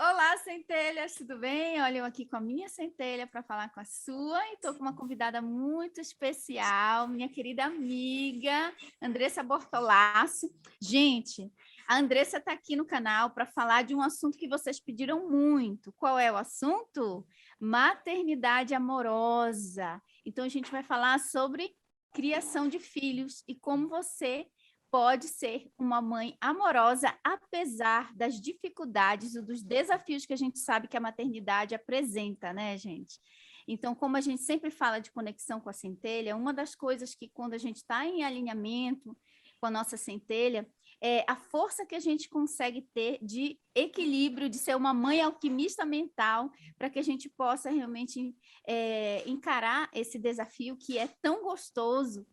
Olá, centelhas, tudo bem? Olha, eu aqui com a minha centelha para falar com a sua e estou com uma convidada muito especial, minha querida amiga Andressa Bortolassi. Gente, a Andressa está aqui no canal para falar de um assunto que vocês pediram muito. Qual é o assunto? Maternidade amorosa. Então, a gente vai falar sobre criação de filhos e como você pode ser uma mãe amorosa, apesar das dificuldades e dos desafios que a gente sabe que a maternidade apresenta, né, gente? Então, como a gente sempre fala de conexão com a centelha, uma das coisas que quando a gente está em alinhamento com a nossa centelha, é a força que a gente consegue ter de equilíbrio, de ser uma mãe alquimista mental, para que a gente possa realmente encarar esse desafio que é tão gostoso,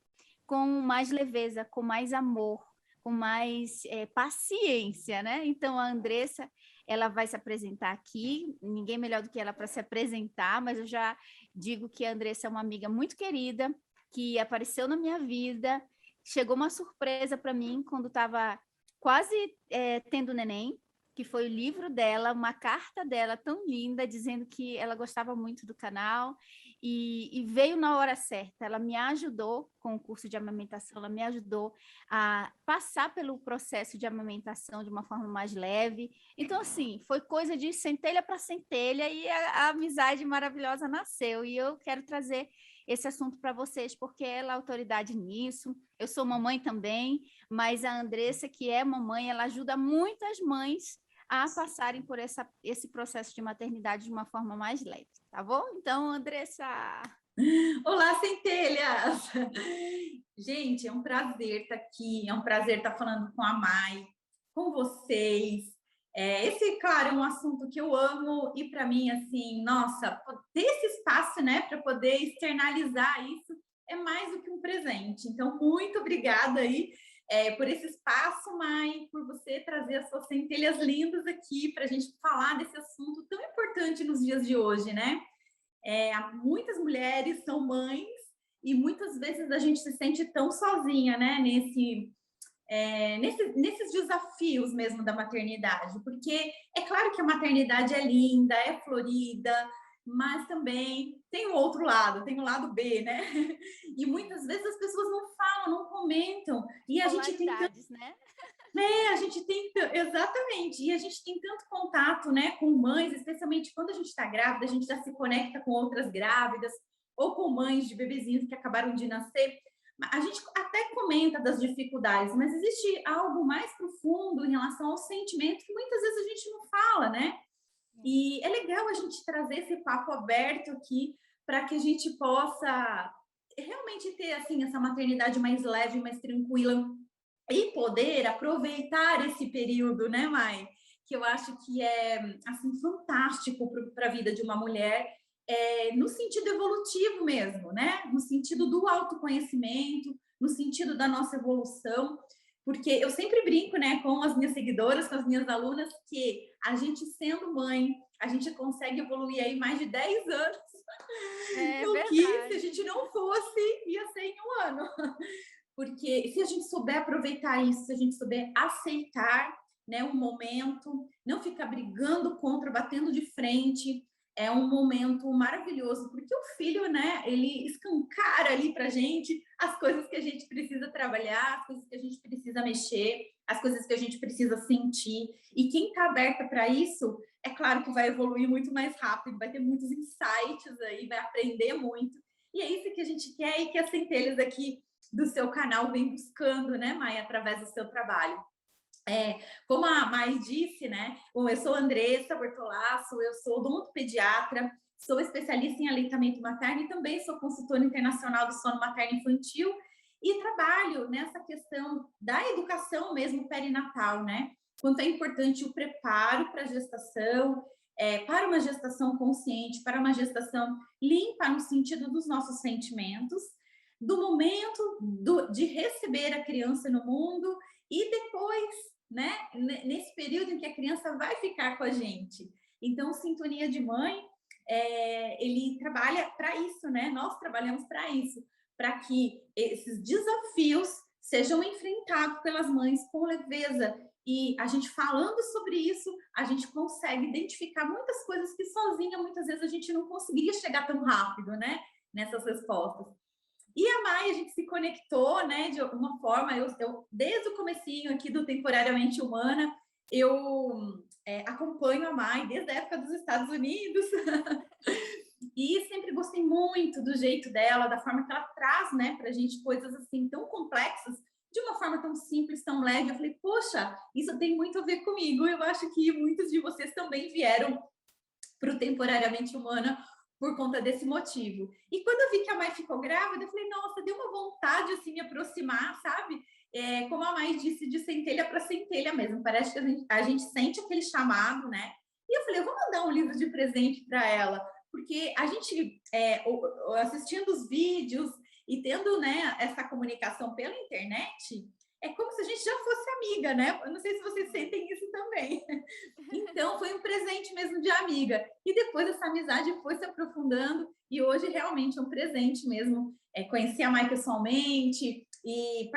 com mais leveza, com mais amor, com mais paciência, né? Então, a Andressa, ela vai se apresentar aqui, ninguém melhor do que ela para se apresentar, mas eu já digo que a Andressa é uma amiga muito querida, que apareceu na minha vida, chegou uma surpresa para mim quando estava quase tendo neném, que foi o livro dela, uma carta dela tão linda, dizendo que ela gostava muito do canal, e veio na hora certa. Ela me ajudou com o curso de amamentação, ela me ajudou a passar pelo processo de amamentação de uma forma mais leve. Então, assim, foi coisa de centelha para centelha e a amizade maravilhosa nasceu. E eu quero trazer esse assunto para vocês, porque ela é autoridade nisso. Eu sou mamãe também, mas a Andressa, que é mamãe, ela ajuda muitas mães a passarem por esse processo de maternidade de uma forma mais leve, tá bom? Então, Andressa... Olá, centelhas! Gente, é um prazer estar aqui, é um prazer estar falando com a Mai, com vocês. Esse, claro, é um assunto que eu amo e para mim, assim, nossa, ter esse espaço, né, para poder externalizar isso é mais do que um presente. Então, muito obrigada aí por esse espaço, Mai, por você trazer as suas centelhas lindas aqui para a gente falar desse assunto tão importante nos dias de hoje, né? Muitas mulheres são mães e muitas vezes a gente se sente tão sozinha, né, nesses desafios mesmo da maternidade, porque é claro que a maternidade é linda, é florida, mas também tem o outro lado, tem o lado B, né? E muitas vezes as pessoas não falam, não comentam, e a gente tem Polaridades, né? a gente tem exatamente, e a gente tem tanto contato, né, com mães, especialmente quando a gente está grávida, a gente já se conecta com outras grávidas ou com mães de bebezinhos que acabaram de nascer. A gente até comenta das dificuldades, mas existe algo mais profundo em relação ao sentimento que muitas vezes a gente não fala, né? E é legal a gente trazer esse papo aberto aqui para que a gente possa realmente ter assim essa maternidade mais leve, mais tranquila, e poder aproveitar esse período, né, Mai? Que eu acho que é assim fantástico para a vida de uma mulher, no sentido evolutivo mesmo, né? No sentido do autoconhecimento, no sentido da nossa evolução, porque eu sempre brinco, né, com as minhas seguidoras, com as minhas alunas, que a gente sendo mãe, a gente consegue evoluir aí mais de 10 anos, É o que se a verdade. gente não fosse, ia ser em um ano. Porque se a gente souber aproveitar isso, se a gente souber aceitar, né, um momento, não ficar brigando contra, batendo de frente, é um momento maravilhoso, porque o filho, né, ele escancara ali pra gente as coisas que a gente precisa trabalhar, as coisas que a gente precisa mexer, as coisas que a gente precisa sentir. E quem está aberta para isso, é claro que vai evoluir muito mais rápido, vai ter muitos insights aí, vai aprender muito. E é isso que a gente quer e que as centelhas aqui do seu canal vem buscando, né, Maia, através do seu trabalho. Como a Mai disse, né, eu sou Andressa Bortolasso, eu sou odontopediatra, sou especialista em aleitamento materno e também sou consultora internacional do sono materno infantil e trabalho nessa questão da educação mesmo perinatal, né? Quanto é importante o preparo para a gestação, para uma gestação consciente, para uma gestação limpa no sentido dos nossos sentimentos, do momento de receber a criança no mundo e depois, né, nesse período em que a criança vai ficar com a gente. Então, Sintonia de Mãe, ele trabalha para isso, né? Nós trabalhamos para isso, para que esses desafios sejam enfrentados pelas mães com leveza e a gente falando sobre isso, a gente consegue identificar muitas coisas que sozinha, muitas vezes, a gente não conseguiria chegar tão rápido, né? Nessas respostas. E a Mai, a gente se conectou, né, de alguma forma, desde o comecinho aqui do Temporariamente Humana, eu acompanho a Mai desde a época dos Estados Unidos, e sempre gostei muito do jeito dela, da forma que ela traz, né, pra gente coisas assim tão complexas, de uma forma tão simples, tão leve. Eu falei, poxa, isso tem muito a ver comigo. Eu acho que muitos de vocês também vieram para o Temporariamente Humana por conta desse motivo. E quando eu vi que a Mai ficou grávida, eu falei, nossa, deu uma vontade assim me aproximar, sabe? Como a Mai disse, de centelha para centelha mesmo. Parece que a gente sente aquele chamado, né? E eu falei, eu vou mandar um livro de presente para ela, porque a gente, assistindo os vídeos e tendo, né, essa comunicação pela internet, é como se a gente já fosse amiga, né? Eu não sei se vocês sentem isso também. Então, foi um presente mesmo de amiga. E depois essa amizade foi se aprofundando e hoje realmente é um presente mesmo. Conhecer a Mai pessoalmente e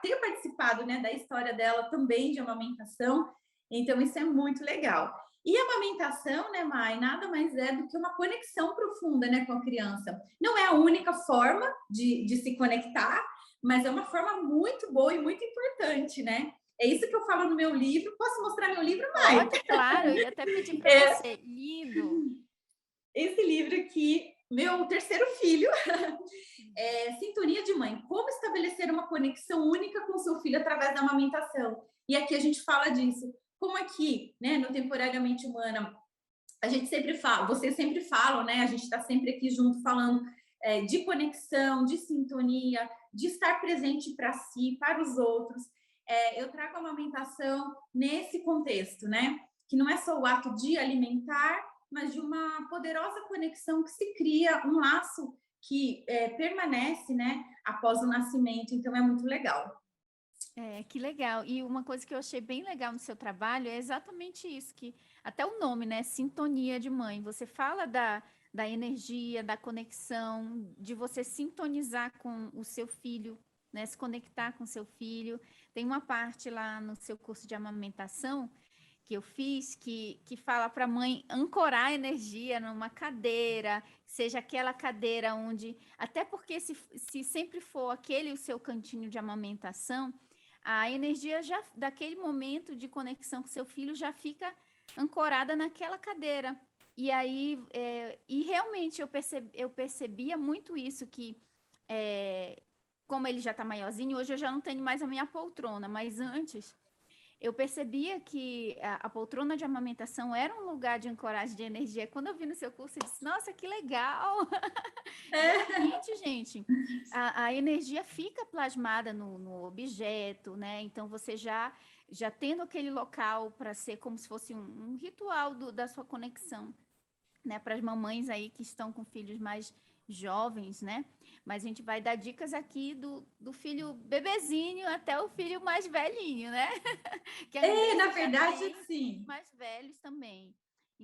ter participado, né, da história dela também de amamentação. Então, isso é muito legal. E a amamentação, né, Mai, nada mais é do que uma conexão profunda, né, com a criança. Não é a única forma de se conectar, mas é uma forma muito boa e muito importante, né? É isso que eu falo no meu livro. Posso mostrar meu livro, Mai? Pode, claro, eu ia até pedir para você. Lindo. Esse livro aqui, meu terceiro filho, Sintonia de Mãe. Como estabelecer uma conexão única com seu filho através da amamentação. E aqui a gente fala disso. Como aqui, né, no Temporariamente Humana, a gente sempre fala, vocês sempre falam, né? A gente está sempre aqui junto falando de conexão, de sintonia, de estar presente para si, para os outros. Eu trago a amamentação nesse contexto, né? Que não é só o ato de alimentar, mas de uma poderosa conexão que se cria, um laço que permanece, né? Após o nascimento. Então, é muito legal. Que legal. E uma coisa que eu achei bem legal no seu trabalho é exatamente isso, que até o nome, né? Sintonia de mãe. Você fala da energia, da conexão, de você sintonizar com o seu filho, né? Se conectar com o seu filho. Tem uma parte lá no seu curso de amamentação que eu fiz que fala para a mãe ancorar a energia numa cadeira, seja aquela cadeira onde. Até porque se sempre for aquele o seu cantinho de amamentação, a energia já daquele momento de conexão com seu filho já fica ancorada naquela cadeira. E aí, e realmente eu percebia muito isso, que como ele já está maiorzinho, hoje eu já não tenho mais a minha poltrona, mas antes eu percebia que a poltrona de amamentação era um lugar de ancoragem de energia. Quando eu vi no seu curso, eu disse, nossa, que legal! E realmente, gente, a energia fica plasmada no objeto, né? Então, você já tendo aquele local para ser como se fosse um ritual da sua conexão, né? Para as mamães aí que estão com filhos mais jovens, né? Mas a gente vai dar dicas aqui do filho bebezinho até o filho mais velhinho, né? Que a Na Andressa já verdade, tem sim. mais velhos também.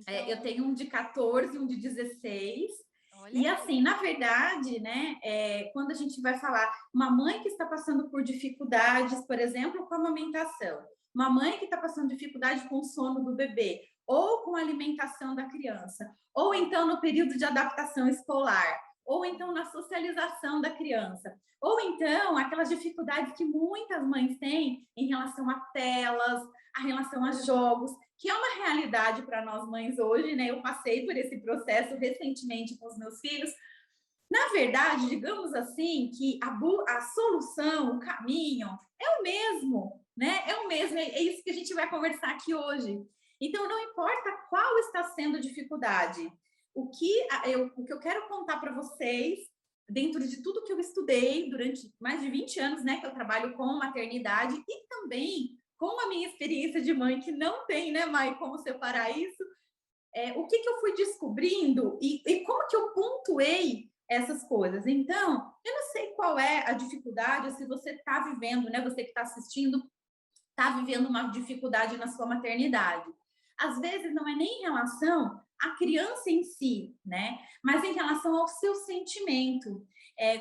Eu Então, tenho um de 14 e um de 16. olha E aí. assim, na verdade, né, quando a gente vai falar uma mãe que está passando por dificuldades, por exemplo, com a amamentação, uma mãe que está passando dificuldade com o sono do bebê, ou com a alimentação da criança, ou então no período de adaptação escolar, ou então na socialização da criança, ou então aquelas dificuldades que muitas mães têm em relação a telas, a relação a jogos, que é uma realidade para nós mães hoje, né? Eu passei por esse processo recentemente com os meus filhos. Na verdade, digamos assim, que a solução, o caminho é o mesmo, né? É o mesmo, é isso que a gente vai conversar aqui hoje. Então, não importa qual está sendo a dificuldade, o que eu quero contar para vocês, dentro de tudo que eu estudei durante mais de 20 anos, né, que eu trabalho com maternidade e também com a minha experiência de mãe, que não tem, né, Mai, como separar isso, o que eu fui descobrindo e como que eu pontuei essas coisas. Então, eu não sei qual é a dificuldade, ou se você está vivendo, né, você que está assistindo, está vivendo uma dificuldade na sua maternidade. Às vezes não é nem em relação à criança em si, né, mas em relação ao seu sentimento.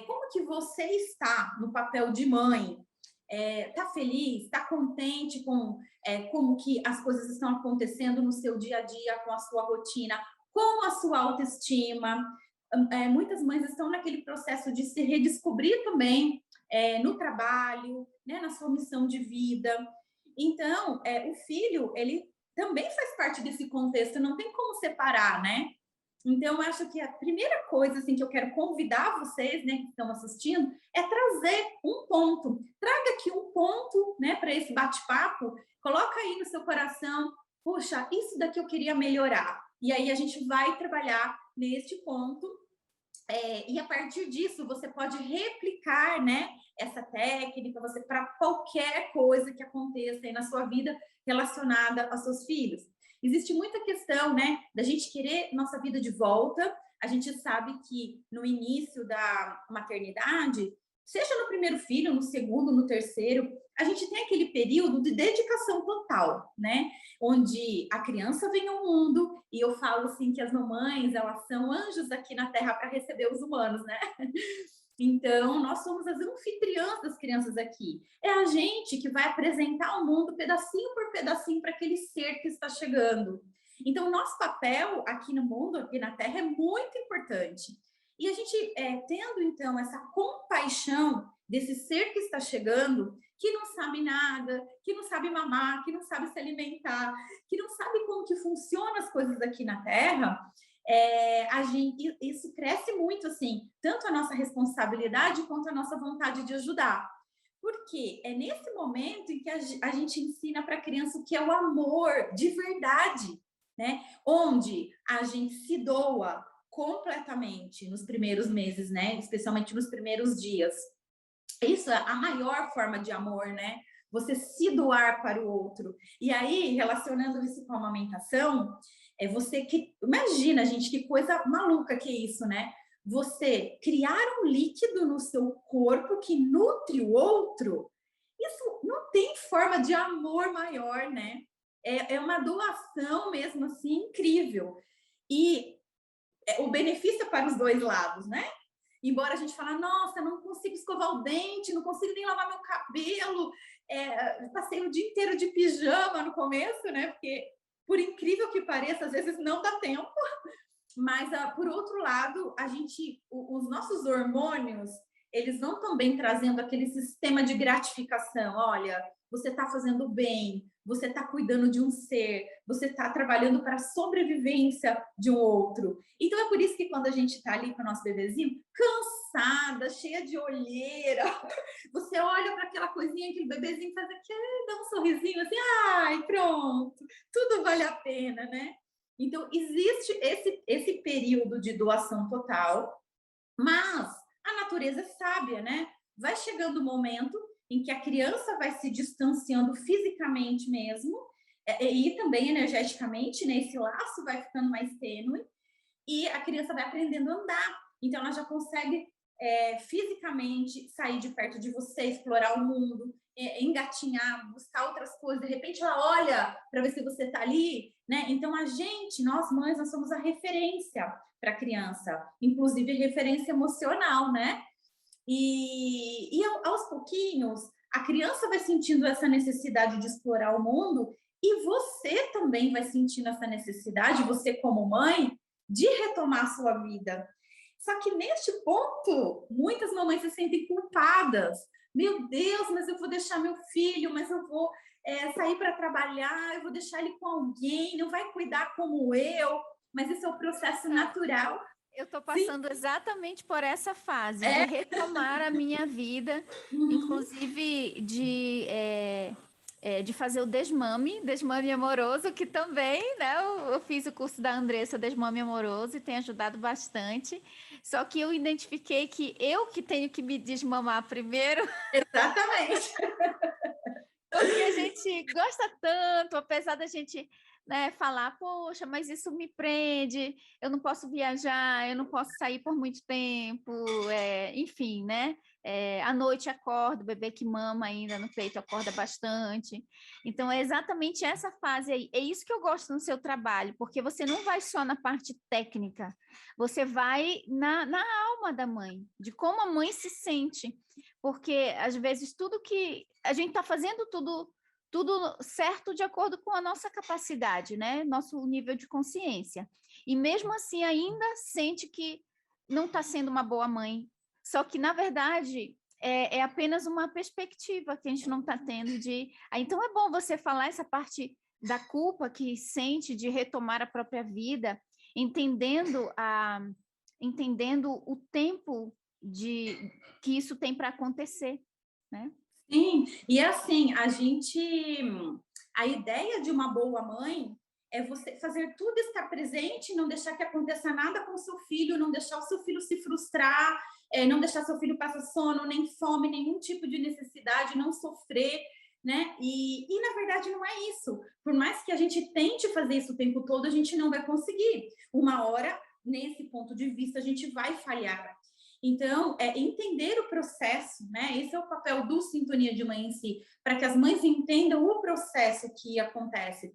Como que você está no papel de mãe? Está feliz? Está contente com como que as coisas estão acontecendo no seu dia a dia, com a sua rotina, com a sua autoestima? Muitas mães estão naquele processo de se redescobrir também no trabalho, né, na sua missão de vida. Então, o filho, ele também faz parte desse contexto, não tem como separar, né? Então, eu acho que a primeira coisa assim, que eu quero convidar vocês, né, que estão assistindo, é trazer um ponto. Traga aqui um ponto, né, para esse bate-papo. Coloca aí no seu coração, puxa, isso daqui eu queria melhorar. E aí a gente vai trabalhar neste ponto. E a partir disso, você pode replicar, né, essa técnica para qualquer coisa que aconteça aí na sua vida relacionada aos seus filhos. Existe muita questão, né, da gente querer nossa vida de volta. A gente sabe que no início da maternidade, seja no primeiro filho, no segundo, no terceiro, a gente tem aquele período de dedicação total, né? Onde a criança vem ao mundo, e eu falo assim que as mamães, elas são anjos aqui na Terra para receber os humanos, né? Então, nós somos as anfitriãs das crianças aqui. É a gente que vai apresentar ao mundo, pedacinho por pedacinho, para aquele ser que está chegando. Então, nosso papel aqui no mundo, aqui na Terra, é muito importante. E a gente, tendo, então, essa compaixão desse ser que está chegando, que não sabe nada, que não sabe mamar, que não sabe se alimentar, que não sabe como que funcionam as coisas aqui na Terra, isso cresce muito, assim, tanto a nossa responsabilidade quanto a nossa vontade de ajudar. Porque é nesse momento em que a gente ensina para a criança o que é o amor de verdade, né? Onde a gente se doa completamente nos primeiros meses, né? Especialmente nos primeiros dias. Isso é a maior forma de amor, né? Você se doar para o outro. E aí, relacionando isso com a amamentação, você que imagina, gente, que coisa maluca que é isso, né? Você criar um líquido no seu corpo que nutre o outro, isso não tem forma de amor maior, né? É uma doação mesmo assim incrível. E o benefício é para os dois lados, né? Embora a gente fale, nossa, não consigo escovar o dente, não consigo nem lavar meu cabelo, passei o dia inteiro de pijama no começo, né? Porque, por incrível que pareça, às vezes não dá tempo. Mas, por outro lado, os nossos hormônios, eles vão também trazendo aquele sistema de gratificação. Olha, você está fazendo bem, você está cuidando de um ser, você está trabalhando para a sobrevivência de um outro. Então, é por isso que quando a gente está ali com o nosso bebezinho, cansada, cheia de olheira, você olha para aquela coisinha, aquele bebezinho faz aqui, dá um sorrisinho assim, ai, pronto, tudo vale a pena, né? Então, existe esse período de doação total, mas a natureza é sábia, né? Vai chegando o momento em que a criança vai se distanciando fisicamente mesmo, e também energeticamente, né? Esse laço vai ficando mais tênue, e a criança vai aprendendo a andar. Então, ela já consegue fisicamente sair de perto de você, explorar o mundo, engatinhar, buscar outras coisas. De repente, ela olha para ver se você está ali, né? Então, nós mães, nós somos a referência para a criança, inclusive referência emocional, né? E aos pouquinhos, a criança vai sentindo essa necessidade de explorar o mundo e você também vai sentindo essa necessidade, você como mãe, de retomar a sua vida. Só que neste ponto, muitas mamães se sentem culpadas. Meu Deus, mas eu vou deixar meu filho, mas eu vou sair para trabalhar, eu vou deixar ele com alguém, não vai cuidar como eu. Mas esse é o processo natural. Eu estou passando exatamente por essa fase de retomar a minha vida, inclusive de fazer o desmame amoroso, que também, né, eu fiz o curso da Andressa Desmame Amoroso e tem ajudado bastante. Só que eu identifiquei que eu que tenho que me desmamar primeiro. Exatamente. Porque a gente gosta tanto, apesar da gente, né, falar, poxa, mas isso me prende, eu não posso viajar, eu não posso sair por muito tempo, enfim, né? À noite acorda, o bebê que mama ainda no peito acorda bastante. Então, é exatamente essa fase aí. É isso que eu gosto no seu trabalho, porque você não vai só na parte técnica, você vai na alma da mãe, de como a mãe se sente. porque às vezes tudo que a gente está fazendo tudo certo de acordo com a nossa capacidade, né? Nosso nível de consciência. E mesmo assim ainda sente que não está sendo uma boa mãe. Só que, na verdade, é apenas uma perspectiva que a gente não está tendo de... Então é bom você falar essa parte da culpa que sente de retomar a própria vida, entendendo o tempo que isso tem para acontecer, né? Sim, e assim, a ideia de uma boa mãe é você fazer tudo estar presente, não deixar que aconteça nada com o seu filho, não deixar o seu filho se frustrar, não deixar seu filho passar sono, nem fome, nenhum tipo de necessidade, não sofrer, né? E na verdade não é isso. Por mais que a gente tente fazer isso o tempo todo, a gente não vai conseguir. Uma hora, nesse ponto de vista, a gente vai falhar. Então, entender o processo, né? Esse é o papel do Sintonia de Mãe em si, para que as mães entendam o processo que acontece,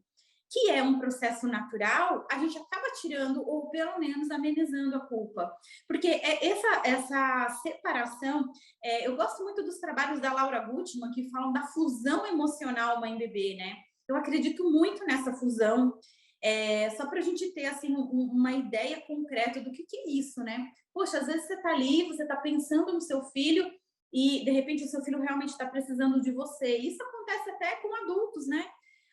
que é um processo natural, a gente acaba tirando, ou pelo menos amenizando a culpa. Porque essa separação, eu gosto muito dos trabalhos da Laura Gutman, que falam da fusão emocional mãe-bebê, né? Eu acredito muito nessa fusão, só para a gente ter assim uma ideia concreta do que é isso, né? Poxa, às vezes você está ali, você está pensando no seu filho e de repente o seu filho realmente está precisando de você. Isso acontece até com adultos, né?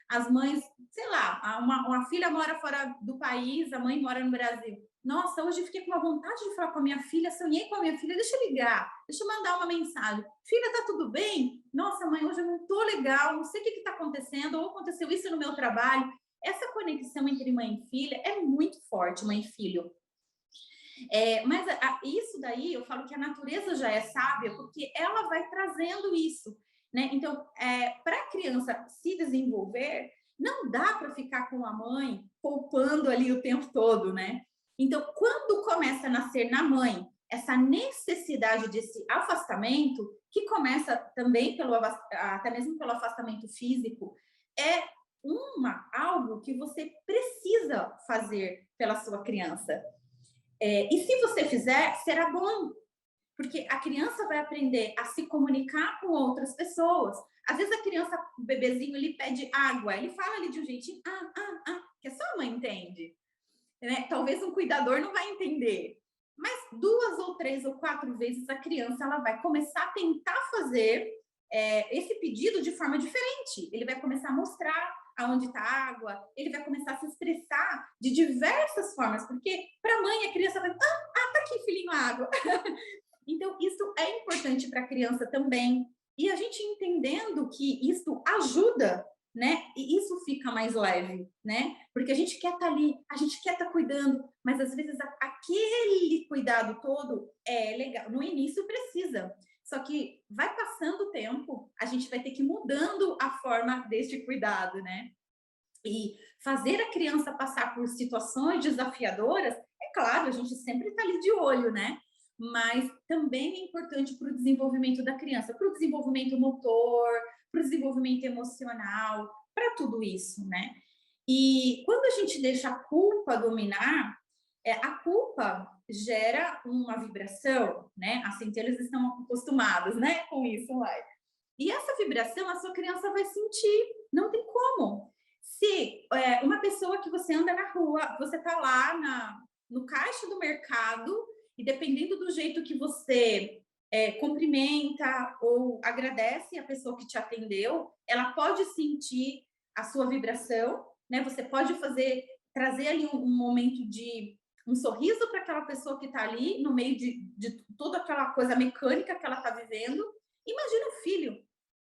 As mães, sei lá, uma filha mora fora do país, a mãe mora no Brasil. Nossa, hoje fiquei com uma vontade de falar com a minha filha, sonhei com a minha filha, deixa eu ligar, deixa eu mandar uma mensagem. Filha, tá tudo bem? Nossa, mãe, hoje eu não tô legal, não sei o que está acontecendo, ou aconteceu isso no meu trabalho. Essa conexão entre mãe e filha é muito forte, mãe e filho. Mas isso daí, eu falo que a natureza já é sábia, porque ela vai trazendo isso, né? Então, para a criança se desenvolver, não dá para ficar com a mãe poupando ali o tempo todo, né? Então, quando começa a nascer na mãe essa necessidade desse afastamento, que começa também até mesmo pelo afastamento físico, é algo que você precisa fazer pela sua criança. E se você fizer, será bom, porque a criança vai aprender a se comunicar com outras pessoas. Às vezes a criança, o bebezinho, ele pede água, ele fala ali de um jeitinho, que só a mãe entende. Né? Talvez um cuidador não vai entender. Mas 2 ou 3 ou 4 vezes a criança ela vai começar a tentar fazer esse pedido de forma diferente. Ele vai começar a mostrar aonde está a água, ele vai começar a se expressar de diversas formas, porque para a mãe a criança vai, tá aqui, filhinho, a água. Então, isso é importante para a criança também. E a gente entendendo que isso ajuda, né? E isso fica mais leve, né? Porque a gente quer estar ali, a gente quer estar cuidando, mas às vezes aquele cuidado todo é legal. No início precisa, só que vai passando o tempo, a gente vai ter que ir mudando a forma deste cuidado, né? E fazer a criança passar por situações desafiadoras, é claro, a gente sempre está ali de olho, né? Mas também é importante para o desenvolvimento da criança, para o desenvolvimento motor, para o desenvolvimento emocional, para tudo isso, né? E quando a gente deixa a culpa dominar, a culpa gera uma vibração, né? Assim, eles estão acostumados, né, com isso, vai. E essa vibração a sua criança vai sentir, não tem como. Se uma pessoa que você anda na rua, você tá lá no caixa do mercado e dependendo do jeito que você cumprimenta ou agradece a pessoa que te atendeu, ela pode sentir a sua vibração, né? Você pode trazer ali um momento de um sorriso para aquela pessoa que está ali no meio de toda aquela coisa mecânica que ela está vivendo. Imagina o filho,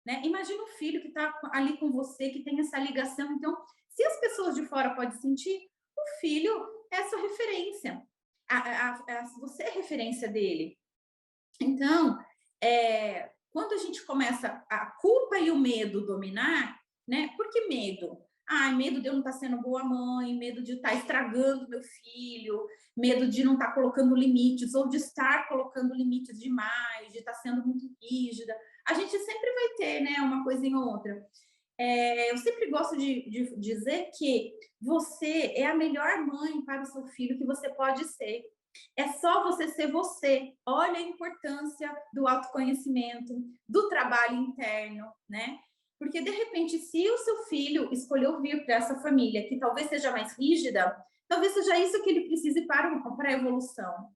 né? Imagina o filho que está ali com você, que tem essa ligação. Então, se as pessoas de fora podem sentir, o filho é a sua referência. Você é referência dele. Então, quando a gente começa a culpa e o medo dominar, né? Por que medo? Medo de eu não estar sendo boa mãe, medo de estar estragando meu filho, medo de não estar colocando limites, ou de estar colocando limites demais, de estar sendo muito rígida. A gente sempre vai ter, né, uma coisinha ou outra. Eu sempre gosto de dizer que você é a melhor mãe para o seu filho que você pode ser. É só você ser você. Olha a importância do autoconhecimento, do trabalho interno, né? Porque, de repente, se o seu filho escolheu vir para essa família, que talvez seja mais rígida, talvez seja isso que ele precise para a evolução.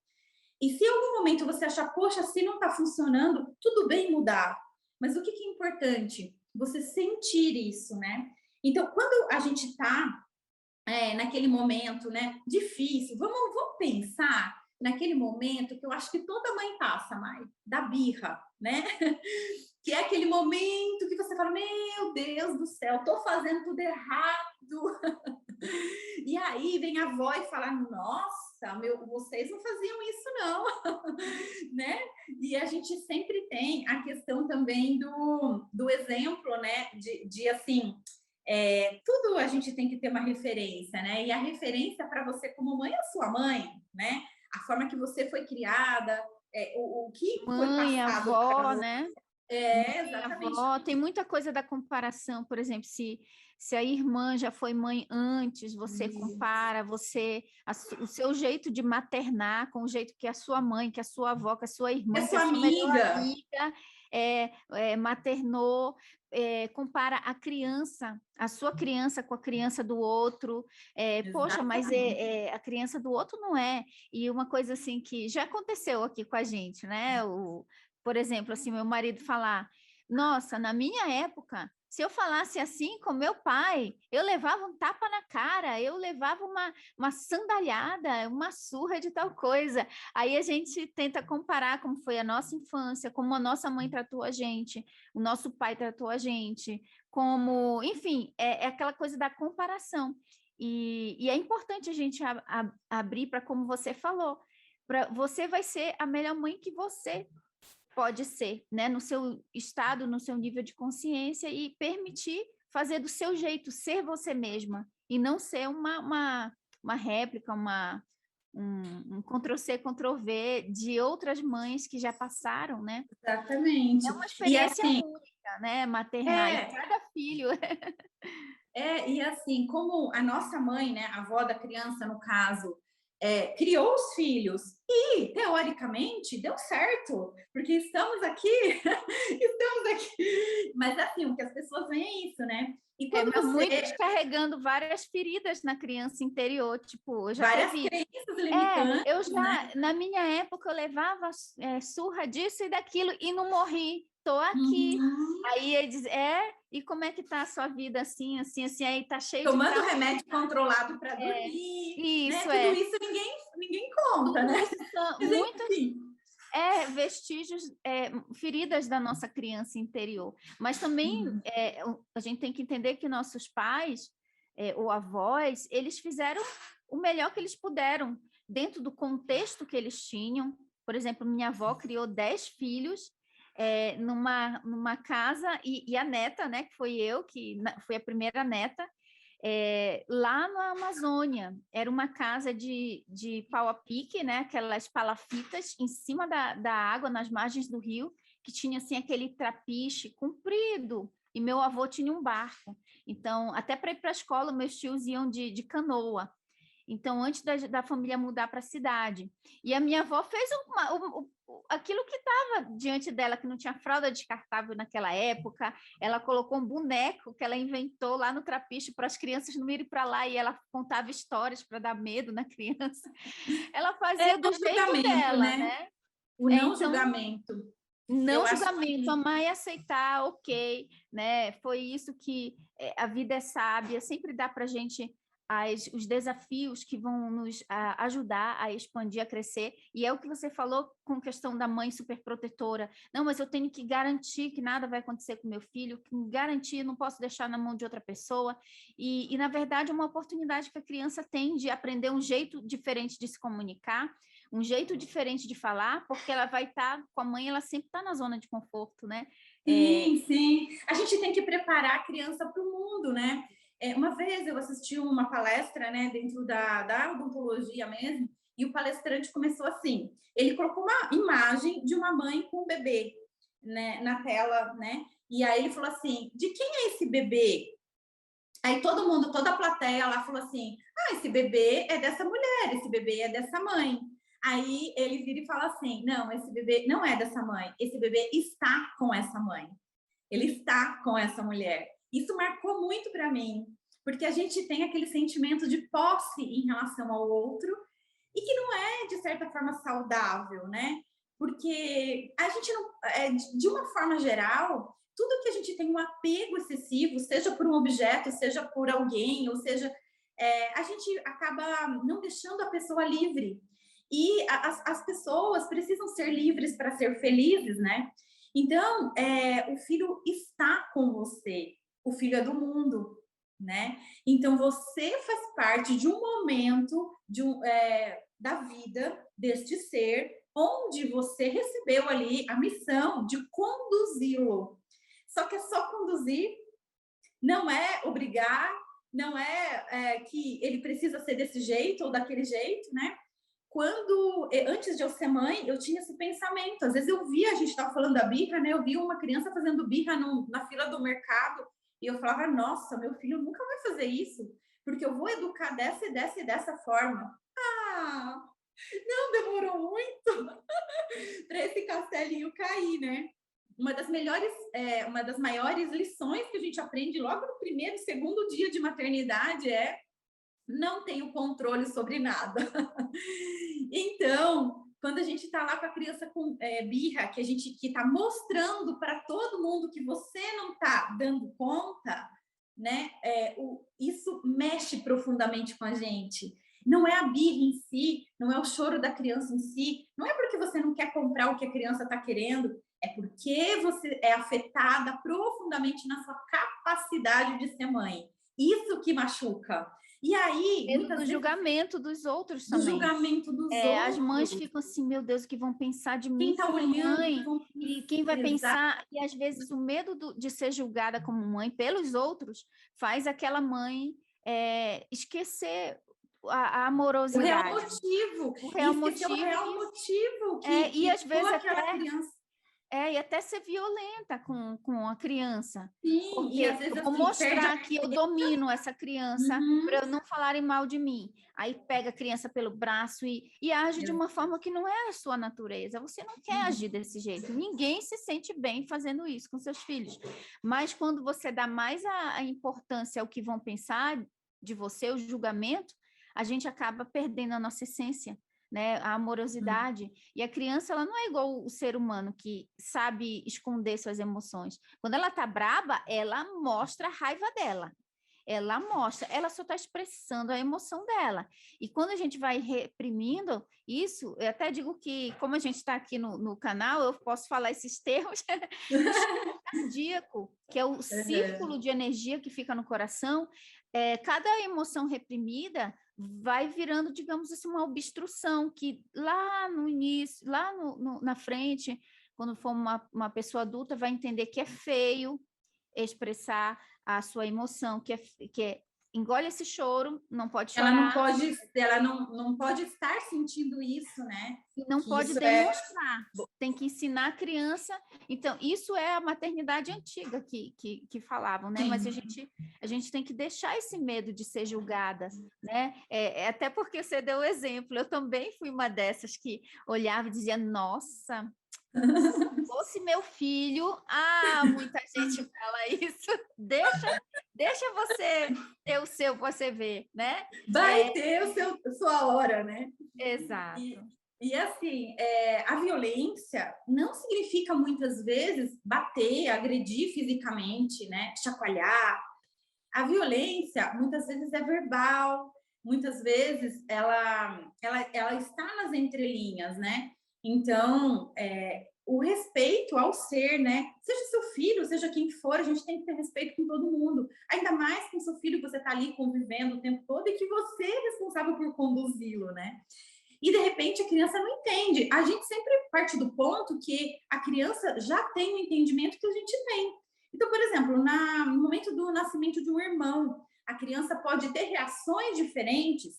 E se em algum momento você achar, poxa, se não está funcionando, tudo bem mudar. Mas o que é importante? Você sentir isso, né? Então, quando a gente está naquele momento, né, difícil, vamos pensar naquele momento que eu acho que toda mãe passa, Mai, da birra, né? Que é aquele momento que você fala, meu Deus do céu, tô fazendo tudo errado. E aí vem a avó e fala, nossa, vocês não faziam isso não, né? E a gente sempre tem a questão também do exemplo, né? De assim, tudo a gente tem que ter uma referência, né? E a referência para você como mãe é a sua mãe, né? A forma que você foi criada, o que foi Mãe, passado para avó, você. né? Mãe, Exatamente. avó, tem muita coisa da comparação, por exemplo, se a irmã já foi mãe antes, você compara, o seu jeito de maternar com o jeito que a sua mãe, que a sua avó, que a sua irmã, É que sua a sua melhor amiga. amiga maternou, compara a sua criança com a criança do outro, poxa, mas a criança do outro não é. E uma coisa assim que já aconteceu aqui com a gente, né? Por exemplo, assim, meu marido falar, nossa, na minha época, se eu falasse assim com meu pai, eu levava um tapa na cara, eu levava uma sandalhada, uma surra de tal coisa. Aí a gente tenta comparar como foi a nossa infância, como a nossa mãe tratou a gente, o nosso pai tratou a gente, como, enfim, é aquela coisa da comparação. E é importante a gente abrir para como você falou, você vai ser a melhor mãe que você pode ser, né? No seu estado, no seu nível de consciência e permitir fazer do seu jeito, ser você mesma e não ser uma réplica, um Ctrl-C, Ctrl-V de outras mães que já passaram, né? Exatamente. É uma E experiência assim, única, né? Maternar e é, cada filho. e assim, como a nossa mãe, né, a avó da criança, no caso, criou os filhos e, teoricamente, deu certo, porque estamos aqui, estamos aqui. Mas, assim, o que as pessoas veem é isso, né? E quando Mas você... muitos carregando várias feridas na criança interior, tipo, já Várias teve crenças limitantes, eu né? já, na minha época, eu levava surra disso e daquilo e não morri, tô aqui. Uhum. Aí ele diz, e como é que tá a sua vida assim, assim, assim, aí tá cheio de Tomando trauma. remédio controlado para dormir, né? Isso Tudo isso ninguém conta, tudo né? isso são Mas, muitas enfim. vestígios, feridas da nossa criança interior. Mas também a gente tem que entender que nossos pais ou avós, eles fizeram o melhor que eles puderam, dentro do contexto que eles tinham. Por exemplo, minha avó criou 10 filhos numa casa, e a neta, né, que foi eu, que fui a primeira neta, lá na Amazônia. Era uma casa de pau a pique, né? Aquelas palafitas em cima da água, nas margens do rio, que tinha assim aquele trapiche comprido. E meu avô tinha um barco. Então, até para ir para a escola, meus tios iam de canoa. Então, antes da família mudar para a cidade. E a minha avó fez aquilo que estava diante dela, que não tinha fralda descartável naquela época. Ela colocou um boneco que ela inventou lá no trapiche para as crianças não irem para lá, e ela contava histórias para dar medo na criança. Ela fazia do O jeito julgamento, dela, né? né? O não Então, julgamento. Eu não acho julgamento, que amar e aceitar, ok, né? Foi isso que a vida é sábia, sempre dá para a gente os desafios que vão nos ajudar a expandir, a crescer, e é o que você falou com questão da mãe superprotetora. Não, mas eu tenho que garantir que nada vai acontecer com meu filho, que garantir, não posso deixar na mão de outra pessoa, e na verdade é uma oportunidade que a criança tem de aprender um jeito diferente de se comunicar, um jeito diferente de falar, porque ela vai estar com a mãe, ela sempre está na zona de conforto, né? sim. A gente tem que preparar a criança para o mundo, né? Uma vez eu assisti uma palestra, né, dentro da odontologia mesmo, e o palestrante começou assim: ele colocou uma imagem de uma mãe com um bebê, né, na tela, né? E aí ele falou assim: de quem é esse bebê? Aí todo mundo, toda a plateia lá falou assim: esse bebê é dessa mulher, esse bebê é dessa mãe. Aí ele vira e fala assim: não, esse bebê não é dessa mãe, esse bebê está com essa mãe, ele está com essa mulher. Isso marcou muito para mim, porque a gente tem aquele sentimento de posse em relação ao outro e que não é, de certa forma, saudável, né? Porque a gente não, de uma forma geral, tudo que a gente tem um apego excessivo, seja por um objeto, seja por alguém, ou seja, a gente acaba não deixando a pessoa livre. E as pessoas precisam ser livres para ser felizes, né? Então, o filho está com você, o filho é do mundo, né? Então, você faz parte de um momento da vida deste ser, onde você recebeu ali a missão de conduzi-lo. Só que é só conduzir, não é obrigar, não é que ele precisa ser desse jeito ou daquele jeito, né? Antes de eu ser mãe, eu tinha esse pensamento. Às vezes eu via, a gente estava falando da birra, né? Eu via uma criança fazendo birra na fila do mercado e eu falava, nossa, meu filho nunca vai fazer isso, porque eu vou educar dessa e dessa e dessa forma. Ah, não demorou muito para esse castelinho cair, né? Uma das maiores lições que a gente aprende logo no primeiro, segundo dia de maternidade não tenho controle sobre nada. Então, quando a gente está lá com a criança com birra, que está mostrando para todo mundo que você não está dando conta, né? Isso mexe profundamente com a gente. Não é a birra em si, não é o choro da criança em si, não é porque você não quer comprar o que a criança está querendo, é porque você é afetada profundamente na sua capacidade de ser mãe. Isso que machuca. E aí, muitas vezes, julgamento dos outros também. Do julgamento dos outros. As mães ficam assim, meu Deus, o que vão pensar de mim? Quem está olhando? Mãe, e quem vai pensar? E às vezes o medo de ser julgada como mãe pelos outros faz aquela mãe esquecer a amorosidade. O real motivo que às vezes aquela criança. E até ser violenta com a criança. Sim, porque e às vezes eu vou mostrar que eu domino essa criança para não falarem mal de mim. Aí pega a criança pelo braço e age de uma forma que não é a sua natureza. Você não quer agir desse jeito. Ninguém se sente bem fazendo isso com seus filhos. Mas quando você dá mais a importância ao que vão pensar de você, o julgamento, a gente acaba perdendo a nossa essência. Né, a amorosidade. E a criança, ela não é igual o ser humano que sabe esconder suas emoções. Quando ela tá braba, ela mostra a raiva dela. Ela só está expressando a emoção dela. E quando a gente vai reprimindo isso, eu até digo que, como a gente está aqui no canal, eu posso falar esses termos, cardíaco, que é o círculo de energia que fica no coração, cada emoção reprimida vai virando, digamos assim, uma obstrução que lá no início, lá na frente, quando for uma pessoa adulta, vai entender que é feio expressar a sua emoção, que é engole esse choro, não pode chorar. Ela não pode estar sentindo isso, né? E não pode demonstrar. Tem que ensinar a criança. Então, isso é a maternidade antiga que falavam, né? Sim. Mas a gente tem que deixar esse medo de ser julgada, né? Até porque você deu o exemplo. Eu também fui uma dessas que olhava e dizia, nossa... Se fosse meu filho, muita gente fala isso. Deixa você ter o seu, você ver, né? Vai ter sua hora, né? Exato. E assim, a violência não significa muitas vezes bater, agredir fisicamente, né? Chacoalhar. A violência muitas vezes é verbal, muitas vezes ela está nas entrelinhas, né? Então, o respeito ao ser, né? Seja seu filho, seja quem for, a gente tem que ter respeito com todo mundo. Ainda mais com seu filho que você está ali convivendo o tempo todo e que você é responsável por conduzi-lo, né? E, de repente, a criança não entende. A gente sempre parte do ponto que a criança já tem o entendimento que a gente tem. Então, por exemplo, no momento do nascimento de um irmão, a criança pode ter reações diferentes,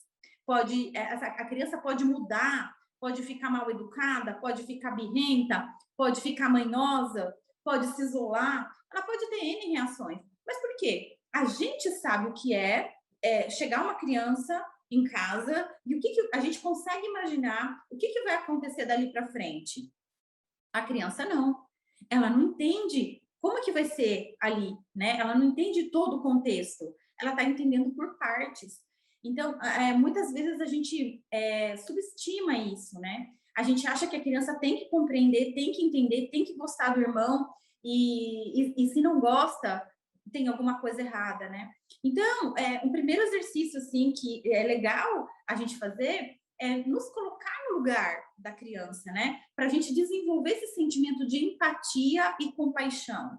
a criança pode mudar, pode ficar mal educada, pode ficar birrenta, pode ficar manhosa, pode se isolar, ela pode ter N reações. Mas por quê? A gente sabe o que é chegar uma criança em casa e o que a gente consegue imaginar, o que vai acontecer dali para frente. A criança não. Ela não entende como que vai ser ali, né? Ela não entende todo o contexto. Ela está entendendo por partes. Então, muitas vezes a gente subestima isso, né? A gente acha que a criança tem que compreender, tem que entender, tem que gostar do irmão e se não gosta, tem alguma coisa errada, né? Então, um primeiro exercício assim que é legal a gente fazer é nos colocar no lugar da criança, né? Para a gente desenvolver esse sentimento de empatia e compaixão.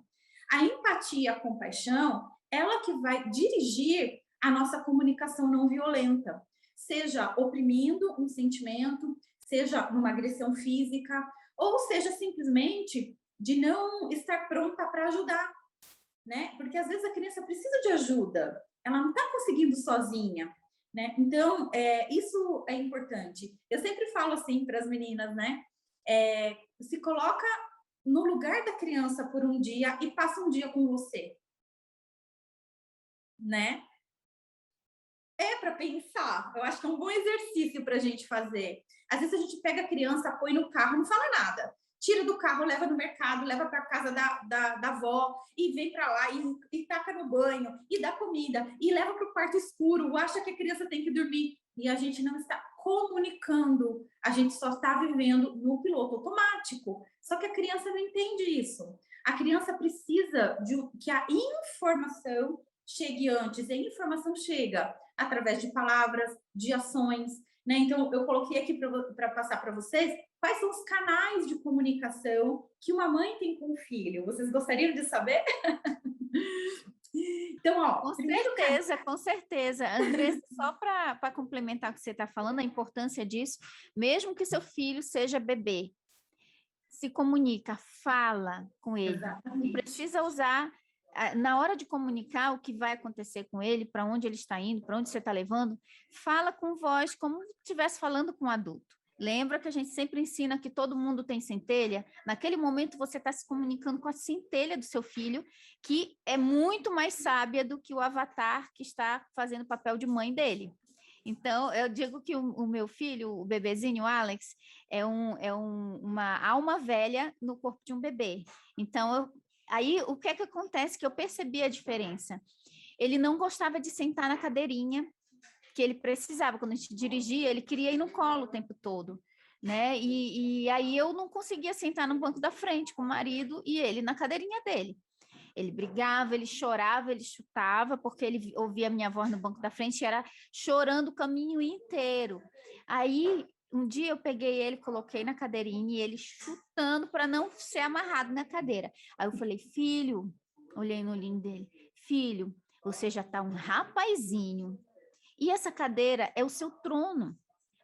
A empatia e a compaixão, ela que vai dirigir a nossa comunicação não violenta, seja oprimindo um sentimento, seja numa agressão física, ou seja simplesmente de não estar pronta para ajudar, né? Porque às vezes a criança precisa de ajuda, ela não está conseguindo sozinha. Né? Então, isso é importante. Eu sempre falo assim para as meninas, né? Se coloca no lugar da criança por um dia e passa um dia com você, né? É para pensar. Eu acho que é um bom exercício para a gente fazer. Às vezes a gente pega a criança, põe no carro, não fala nada. Tira do carro, leva no mercado, leva para casa da avó e vem para lá e taca no banho e dá comida e leva para o quarto escuro, acha que a criança tem que dormir e a gente não está comunicando, a gente só está vivendo no piloto automático. Só que a criança não entende isso. A criança precisa de que a informação chegue antes. E a informação chega através de palavras, de ações, né? Então, eu coloquei aqui para passar para vocês quais são os canais de comunicação que uma mãe tem com o filho. Vocês gostariam de saber? Então, ó, com certeza. Andressa, só para complementar o que você está falando, a importância disso, mesmo que seu filho seja bebê, se comunica, fala com ele. Exatamente. Não precisa usar, na hora de comunicar o que vai acontecer com ele, para onde ele está indo, para onde você está levando, fala com voz como se estivesse falando com um adulto. Lembra que a gente sempre ensina que todo mundo tem centelha? Naquele momento você está se comunicando com a centelha do seu filho, que é muito mais sábia do que o avatar que está fazendo o papel de mãe dele. Então, eu digo que o meu filho, o bebezinho Alex, uma alma velha no corpo de um bebê. Então, aí o que é que acontece? Que eu percebi a diferença. Ele não gostava de sentar na cadeirinha que ele precisava. Quando a gente dirigia, ele queria ir no colo o tempo todo, né? E aí eu não conseguia sentar no banco da frente com o marido e ele na cadeirinha dele. Ele brigava, ele chorava, ele chutava, porque ele ouvia a minha voz no banco da frente e era chorando o caminho inteiro. Aí, um dia eu peguei ele, coloquei na cadeirinha e ele chutando para não ser amarrado na cadeira. Aí eu falei, filho, olhei no olhinho dele, filho, você já está um rapazinho e essa cadeira é o seu trono.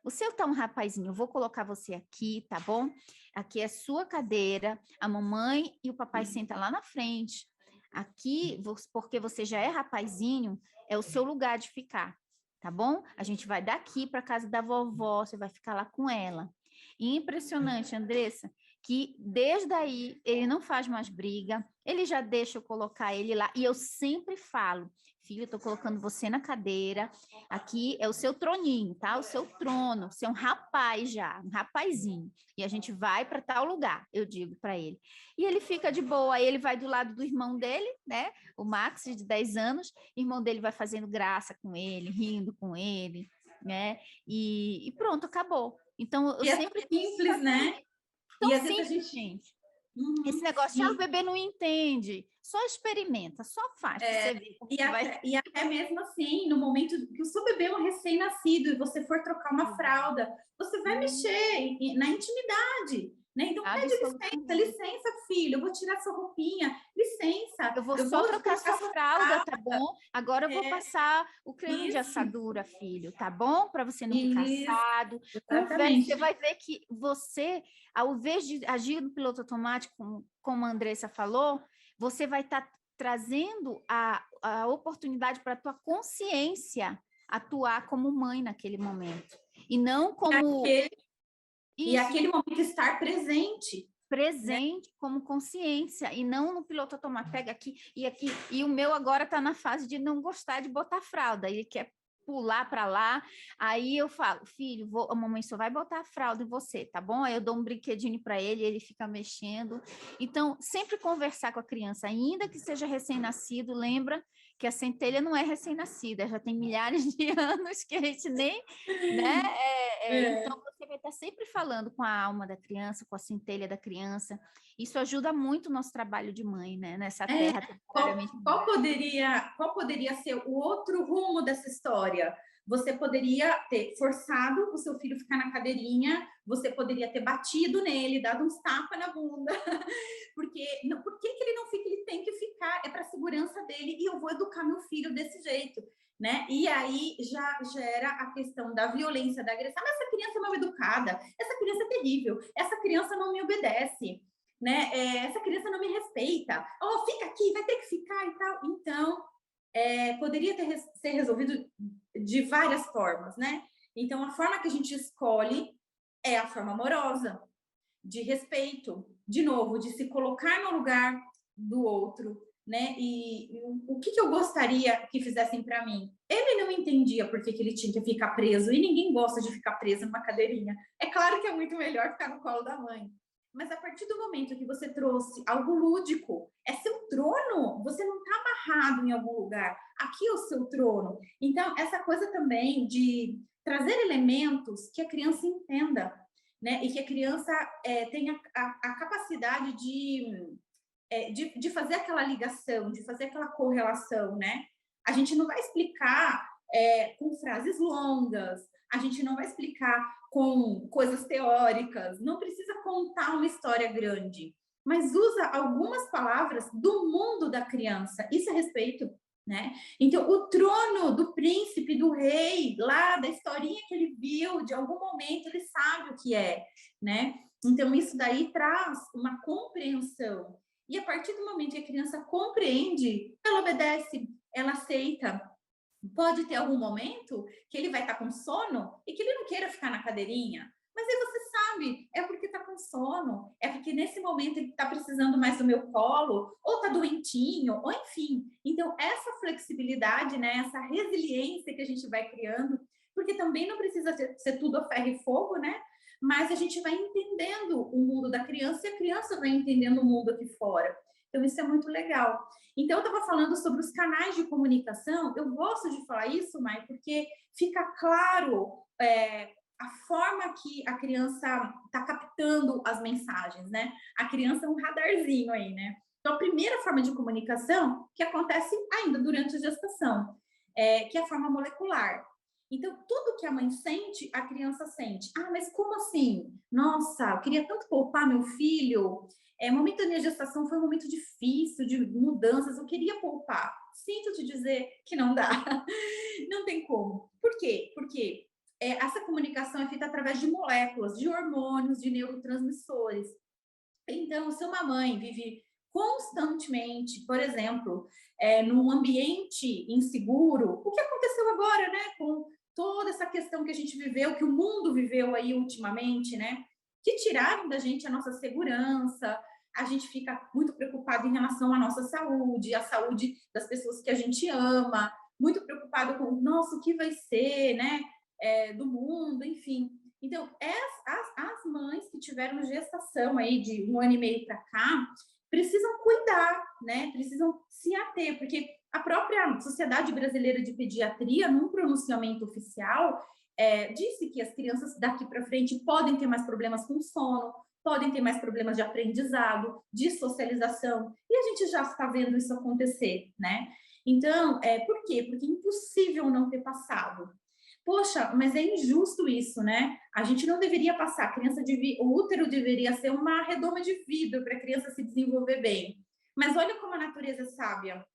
Você está um rapazinho, eu vou colocar você aqui, tá bom? Aqui é sua cadeira, a mamãe e o papai sentam lá na frente. Aqui, porque você já é rapazinho, é o seu lugar de ficar, tá bom? A gente vai daqui para casa da vovó, você vai ficar lá com ela. E impressionante, Andressa, que desde aí ele não faz mais briga, ele já deixa eu colocar ele lá, e eu sempre falo, filho, eu tô colocando você na cadeira, aqui é o seu troninho, tá? O seu trono, você é um rapaz já, um rapazinho, e a gente vai para tal lugar, eu digo para ele. E ele fica de boa, aí ele vai do lado do irmão dele, né? O Max, de 10 anos, o irmão dele vai fazendo graça com ele, rindo com ele, né? E pronto, acabou. Então, eu sempre... É simples, né? Tão e às simples, vezes a gente... Uhum. Esse negócio de o bebê não entende, só experimenta, só faz. Você vê e até mesmo assim, no momento que o seu bebê é um recém-nascido e você for trocar uma fralda, você vai mexer na intimidade, né? Então, pede licença, filho, eu vou tirar sua roupinha, licença. Eu vou só trocar sua fralda, tá bom? Agora eu vou passar o creme de assadura, filho, tá bom? Para você não ficar assado. Converse, você vai ver que você, ao invés de agir no piloto automático, como a Andressa falou, você vai estar trazendo a oportunidade para a tua consciência atuar como mãe naquele momento. E não como... E aquele momento estar presente. Presente, né? Como consciência, e não no piloto automático, pega aqui e aqui. E o meu agora está na fase de não gostar de botar fralda, ele quer pular para lá. Aí eu falo, filho, a mamãe só vai botar a fralda em você, tá bom? Aí eu dou um brinquedinho para ele, ele fica mexendo. Então, sempre conversar com a criança, ainda que seja recém-nascido, lembra que a centelha não é recém-nascida, já tem milhares de anos que a gente nem, né? Então, você vai estar sempre falando com a alma da criança, com a centelha da criança. Isso ajuda muito o nosso trabalho de mãe, né? Nessa terra temporariamente. Qual poderia ser o outro rumo dessa história? Você poderia ter forçado o seu filho a ficar na cadeirinha, você poderia ter batido nele, dado uns tapas na bunda, porque por que ele não fica? Ele tem que ficar, é para a segurança dele e eu vou educar meu filho desse jeito, né? E aí já gera a questão da violência, da agressão. Mas essa criança é mal educada, essa criança é terrível, essa criança não me obedece, né? Essa criança não me respeita. Oh, fica aqui, vai ter que ficar e tal. Então, poderia ser resolvido de várias formas, né? Então, a forma que a gente escolhe é a forma amorosa, de respeito, de novo, de se colocar no lugar do outro, né? E o que eu gostaria que fizessem para mim? Ele não entendia por que ele tinha que ficar preso, e ninguém gosta de ficar preso numa cadeirinha. É claro que é muito melhor ficar no colo da mãe. Mas a partir do momento que você trouxe algo lúdico, é seu trono, você não está amarrado em algum lugar, aqui é o seu trono. Então, essa coisa também de trazer elementos que a criança entenda, né? E que a criança tenha a capacidade de fazer aquela ligação, de fazer aquela correlação, né? A gente não vai explicar com frases longas, a gente não vai explicar com coisas teóricas, não precisa contar uma história grande, mas usa algumas palavras do mundo da criança. Isso é respeito, né? Então, o trono do príncipe, do rei, lá da historinha que ele viu, de algum momento ele sabe o que é, né? Então, isso daí traz uma compreensão. E a partir do momento que a criança compreende, ela obedece, ela aceita. Pode ter algum momento que ele vai estar com sono e que ele não queira ficar na cadeirinha. Mas aí você sabe, é porque está com sono, é porque nesse momento ele está precisando mais do meu colo, ou está doentinho, ou enfim. Então, essa flexibilidade, né, essa resiliência que a gente vai criando, porque também não precisa ser tudo a ferro e fogo, né? Mas a gente vai entendendo o mundo da criança e a criança vai entendendo o mundo aqui fora. Então, isso é muito legal. Então, eu estava falando sobre os canais de comunicação. Eu gosto de falar isso, Mai, porque fica claro a forma que a criança está captando as mensagens, né? A criança é um radarzinho aí, né? Então, a primeira forma de comunicação que acontece ainda durante a gestação, que é a forma molecular. Então, tudo que a mãe sente, a criança sente. Ah, mas como assim? Nossa, eu queria tanto poupar meu filho. O momento da minha gestação foi um momento difícil, de mudanças, eu queria poupar. Sinto te dizer que não dá. Não tem como. Por quê? Porque essa comunicação é feita através de moléculas, de hormônios, de neurotransmissores. Então, se uma mãe vive constantemente, por exemplo, num ambiente inseguro, o que aconteceu agora, né? Com toda essa questão que a gente viveu, que o mundo viveu aí ultimamente, né? Que tiraram da gente a nossa segurança, a gente fica muito preocupado em relação à nossa saúde, à saúde das pessoas que a gente ama, muito preocupado com, nossa, o que vai ser, né? Do mundo, enfim. Então, as mães que tiveram gestação aí de 1 ano e meio para cá, precisam cuidar, né? Precisam se ater, porque a própria Sociedade Brasileira de Pediatria, num pronunciamento oficial, disse que as crianças daqui para frente podem ter mais problemas com sono, podem ter mais problemas de aprendizado, de socialização, e a gente já está vendo isso acontecer, né? Então, por quê? Porque é impossível não ter passado. Poxa, mas é injusto isso, né? A gente não deveria passar, o útero deveria ser uma redoma de vidro para a criança se desenvolver bem. Mas olha como a natureza é sábia.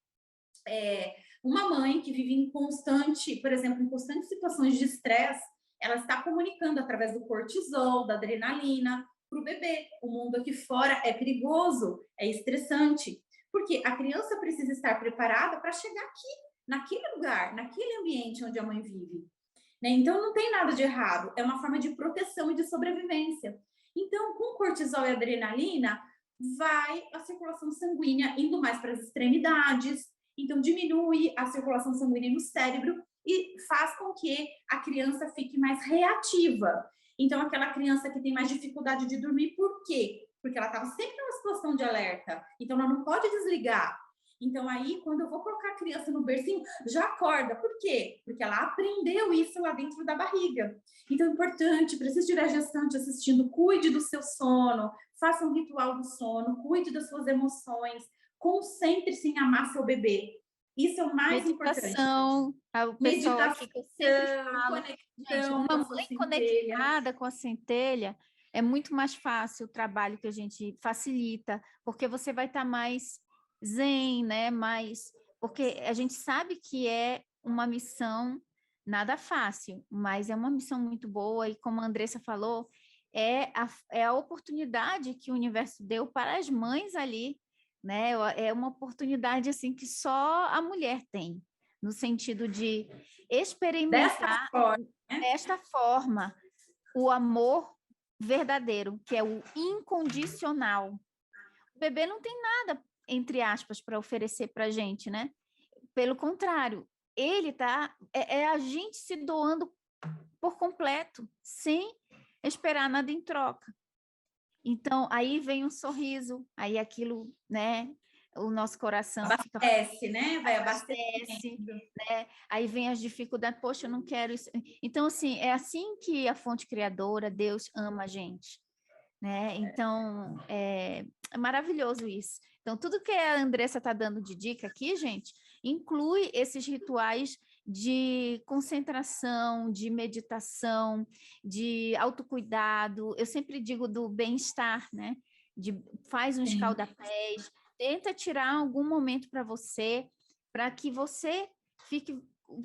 Uma mãe que vive em constante, por exemplo, em constantes situações de estresse, ela está comunicando através do cortisol, da adrenalina, para o bebê. O mundo aqui fora é perigoso, é estressante, porque a criança precisa estar preparada para chegar aqui, naquele lugar, naquele ambiente onde a mãe vive. Né? Então, não tem nada de errado, é uma forma de proteção e de sobrevivência. Então, com cortisol e adrenalina, vai a circulação sanguínea indo mais para as extremidades, então diminui a circulação sanguínea no cérebro e faz com que a criança fique mais reativa. Então, aquela criança que tem mais dificuldade de dormir, por quê? Porque ela estava sempre numa situação de alerta. Então, ela não pode desligar. Então, aí, quando eu vou colocar a criança no bercinho, já acorda. Por quê? Porque ela aprendeu isso lá dentro da barriga. Então, é importante, para se estiver gestante assistindo, cuide do seu sono, faça um ritual do sono, cuide das suas emoções, concentre-se em amar seu bebê. Isso é o mais Meditação, importante. o pessoal aqui que eu sempre falo, gente, Conexão com uma a sua mãe centelha. conectada com a centelha é muito mais fácil o trabalho que a gente facilita, porque você vai estar mais zen, né? Porque a gente sabe que é uma missão nada fácil, mas é uma missão muito boa, e como a Andressa falou, é a oportunidade que o universo deu para as mães ali, né? É uma oportunidade assim que só a mulher tem, no sentido de experimentar desta forma o amor verdadeiro, que é o incondicional. O bebê não tem nada, entre aspas, para oferecer para a gente, né? Pelo contrário, ele tá é a gente se doando por completo, sem esperar nada em troca. Então, aí vem um sorriso, aí aquilo, né? O nosso coração abastece, né? Vai abastece, né? Aí vem as dificuldades, poxa, eu não quero isso. Então, assim, é assim que a fonte criadora, Deus, ama a gente, né? Então, é maravilhoso isso. Então, tudo que a Andressa está dando de dica aqui, gente, inclui esses rituais de concentração, de meditação, de autocuidado. Eu sempre digo do bem-estar, né? Faz um escalda-pés, tenta tirar algum momento para você, para que você fique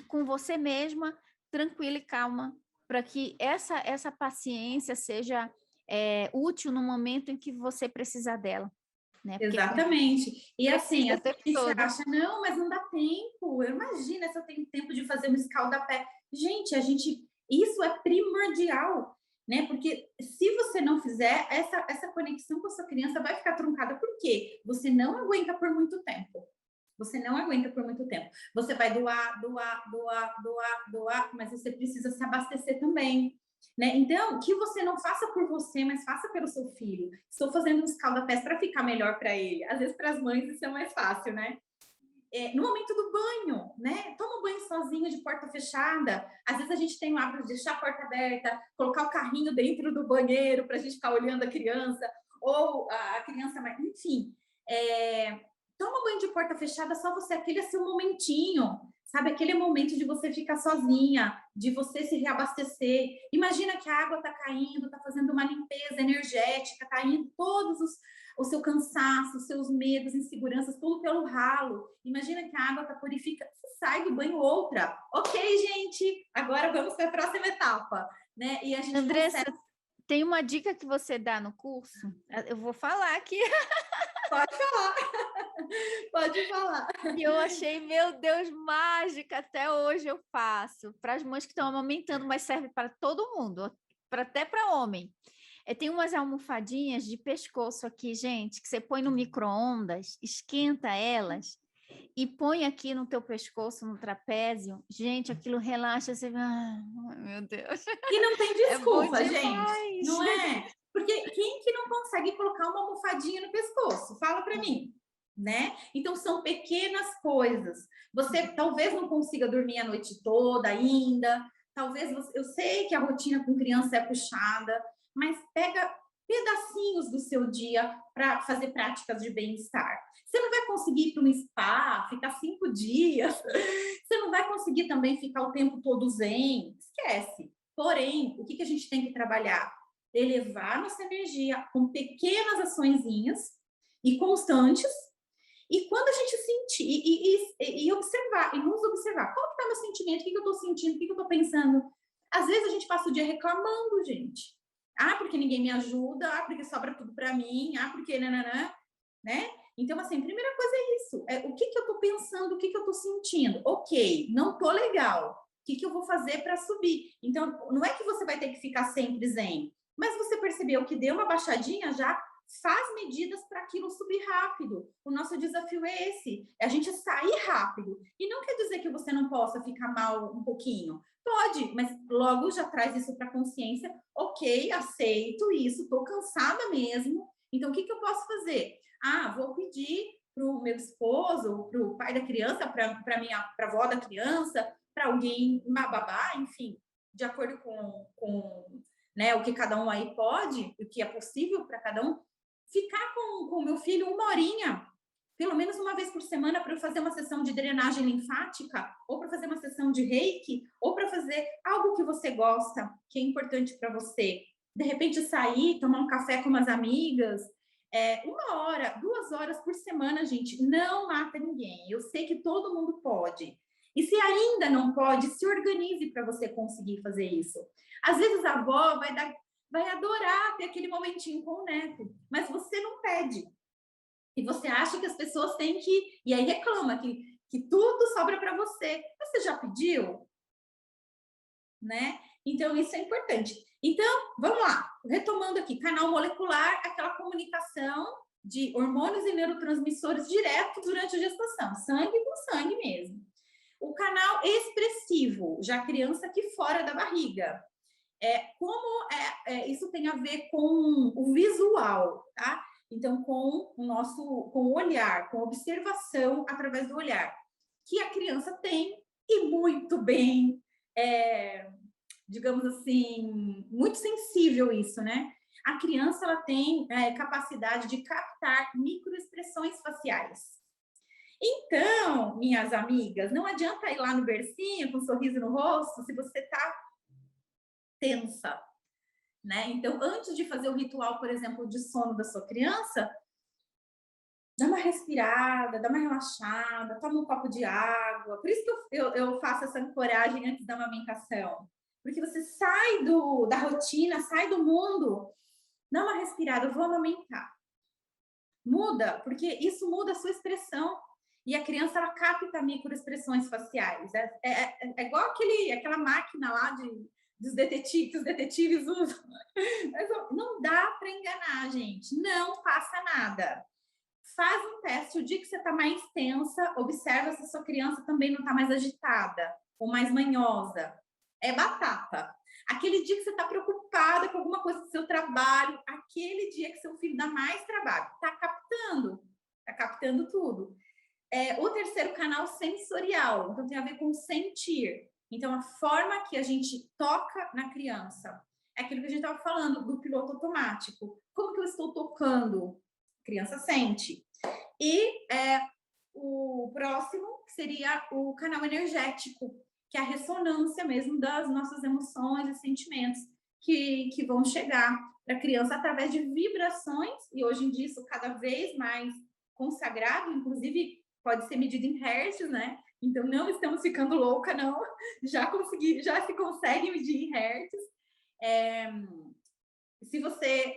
com você mesma, tranquila e calma, para que essa paciência seja útil no momento em que você precisar dela. Né? Porque exatamente. E assim, a gente todo. acha, não, mas não dá tempo. Imagina se eu tenho tempo de fazer um escalda-pé. Gente, isso é primordial, né? Porque se você não fizer, essa conexão com a sua criança vai ficar truncada. Por quê? Você não aguenta por muito tempo. Você não aguenta por muito tempo. Você vai doar, mas você precisa se abastecer também. Né? Então, que você não faça por você, mas faça pelo seu filho. Estou fazendo um escalda-pés para ficar melhor para ele. Às vezes, para as mães, isso é mais fácil, né? No momento do banho, né? Toma um banho sozinho de porta fechada. Às vezes a gente tem o hábito de deixar a porta aberta, colocar o carrinho dentro do banheiro para a gente ficar olhando a criança, ou a criança, enfim. Toma um banho de porta fechada, só você, aquele é seu momentinho, sabe? Aquele momento de você ficar sozinha, de você se reabastecer. Imagina que a água está caindo, está fazendo uma limpeza energética, está indo o seu cansaço, os seus medos, inseguranças, tudo pelo ralo. Imagina que a água está purificada, você sai do banho outra. Ok, gente, agora vamos para a próxima etapa, né? E a gente Andressa, tem uma dica que você dá no curso? Eu vou falar aqui. Pode falar. Pode falar. E eu achei, meu Deus, mágica. Até hoje eu faço. Para as mães que estão amamentando, mas serve para todo mundo, até para homem. Tem umas almofadinhas de pescoço aqui, gente, que você põe no micro-ondas, esquenta elas e põe aqui no teu pescoço, no trapézio. Gente, aquilo relaxa, você... meu Deus. E não tem desculpa, gente. Não é? Porque quem que não consegue colocar uma almofadinha no pescoço? Fala para mim, né? Então, são pequenas coisas. Você talvez não consiga dormir a noite toda ainda, talvez eu sei que a rotina com criança é puxada, mas pega pedacinhos do seu dia para fazer práticas de bem-estar. Você não vai conseguir ir para um spa, ficar 5 dias, você não vai conseguir também ficar o tempo todo zen, esquece. Porém, o que a gente tem que trabalhar? Elevar nossa energia com pequenas açõezinhas e constantes, e quando a gente sentir, e observar, e nos observar, qual que tá meu sentimento, o que eu estou sentindo, o que eu estou pensando. Às vezes a gente passa o dia reclamando, gente. Porque ninguém me ajuda, porque sobra tudo para mim, porque nananã, né? Então, assim, a primeira coisa é isso. O que eu estou pensando, o que eu estou sentindo? Ok, não tô legal. O que eu vou fazer para subir? Então, não é que você vai ter que ficar sempre zen, mas você percebeu que deu uma baixadinha, já faz medidas para aquilo subir rápido. O nosso desafio é esse, é a gente sair rápido. E não quer dizer que você não possa ficar mal um pouquinho. Pode, mas logo já traz isso para a consciência. Ok, aceito isso, estou cansada mesmo. Então, o que eu posso fazer? Vou pedir para o meu esposo, para o pai da criança, para a avó da criança, para alguém, uma babá, enfim, de acordo com né, o que cada um aí pode, o que é possível para cada um, ficar com o meu filho 1 horinha, pelo menos uma vez por semana, para eu fazer uma sessão de drenagem linfática, ou para fazer uma sessão de reiki, ou para fazer algo que você gosta, que é importante para você. De repente, sair, tomar um café com umas amigas. 1 hora, 2 horas por semana, gente, não mata ninguém. Eu sei que todo mundo pode. E se ainda não pode, se organize para você conseguir fazer isso. Às vezes a avó vai adorar ter aquele momentinho com o neto, mas você não pede. E você acha que as pessoas têm que... E aí reclama que tudo sobra para você. Você já pediu? Né? Então, isso é importante. Então, vamos lá. Retomando aqui, canal molecular, aquela comunicação de hormônios e neurotransmissores direto durante a gestação. Sangue com sangue mesmo. O canal expressivo, já a criança aqui fora da barriga. Isso tem a ver com o visual, tá? Então, com o olhar, com a observação através do olhar, que a criança tem, e muito bem, digamos assim, muito sensível isso, né? A criança, ela tem capacidade de captar microexpressões faciais. Então, minhas amigas, não adianta ir lá no bercinho com um sorriso no rosto se você tá tensa, né? Então, antes de fazer o ritual, por exemplo, de sono da sua criança, dá uma respirada, dá uma relaxada, toma um copo de água. Por isso que eu faço essa ancoragem antes da amamentação. Porque você sai da rotina, sai do mundo, dá uma respirada, eu vou amamentar. Muda, porque isso muda a sua expressão. E a criança, ela capta microexpressões faciais. É igual aquela máquina lá dos detetives, que os detetives usam. Mas não dá para enganar, gente. Não passa nada. Faz um teste. O dia que você está mais tensa, observa se a sua criança também não está mais agitada ou mais manhosa. É batata. Aquele dia que você está preocupada com alguma coisa do seu trabalho, aquele dia que seu filho dá mais trabalho, está captando tudo. O terceiro canal sensorial, então tem a ver com sentir. Então, a forma que a gente toca na criança, é aquilo que a gente estava falando do piloto automático. Como que eu estou tocando? A criança sente. E o próximo seria o canal energético, que é a ressonância mesmo das nossas emoções e sentimentos que vão chegar para a criança através de vibrações, e hoje em dia isso cada vez mais consagrado, inclusive pode ser medido em hertz, né? Então não estamos ficando louca, não. Já se consegue medir em hertz. Se você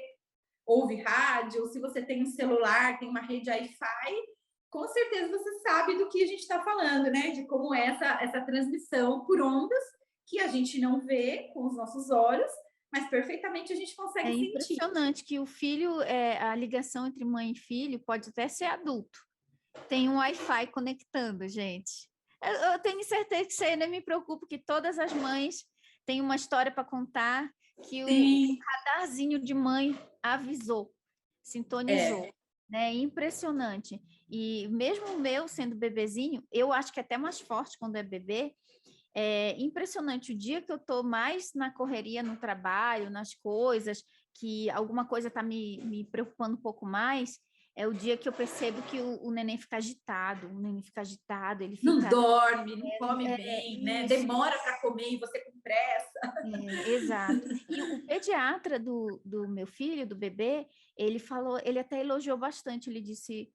ouve rádio, se você tem um celular, tem uma rede Wi-Fi, com certeza você sabe do que a gente está falando, né? De como é essa transmissão por ondas que a gente não vê com os nossos olhos, mas perfeitamente a gente consegue sentir. É impressionante que o filho, a ligação entre mãe e filho pode até ser adulto. Tem um Wi-Fi conectando, gente. Eu tenho certeza que isso aí não me preocupa, que todas as mães têm uma história para contar, que o radarzinho de mãe avisou, sintonizou. Né? Impressionante. E mesmo o meu sendo bebezinho, eu acho que é até mais forte quando é bebê. É impressionante o dia que eu estou mais na correria, no trabalho, nas coisas, que alguma coisa está me preocupando um pouco mais, é o dia que eu percebo que o neném fica agitado, ele fica... Não dorme, não come bem, né? Demora para comer e você com pressa. Exato. E o pediatra do meu filho, do bebê, ele até elogiou bastante, ele disse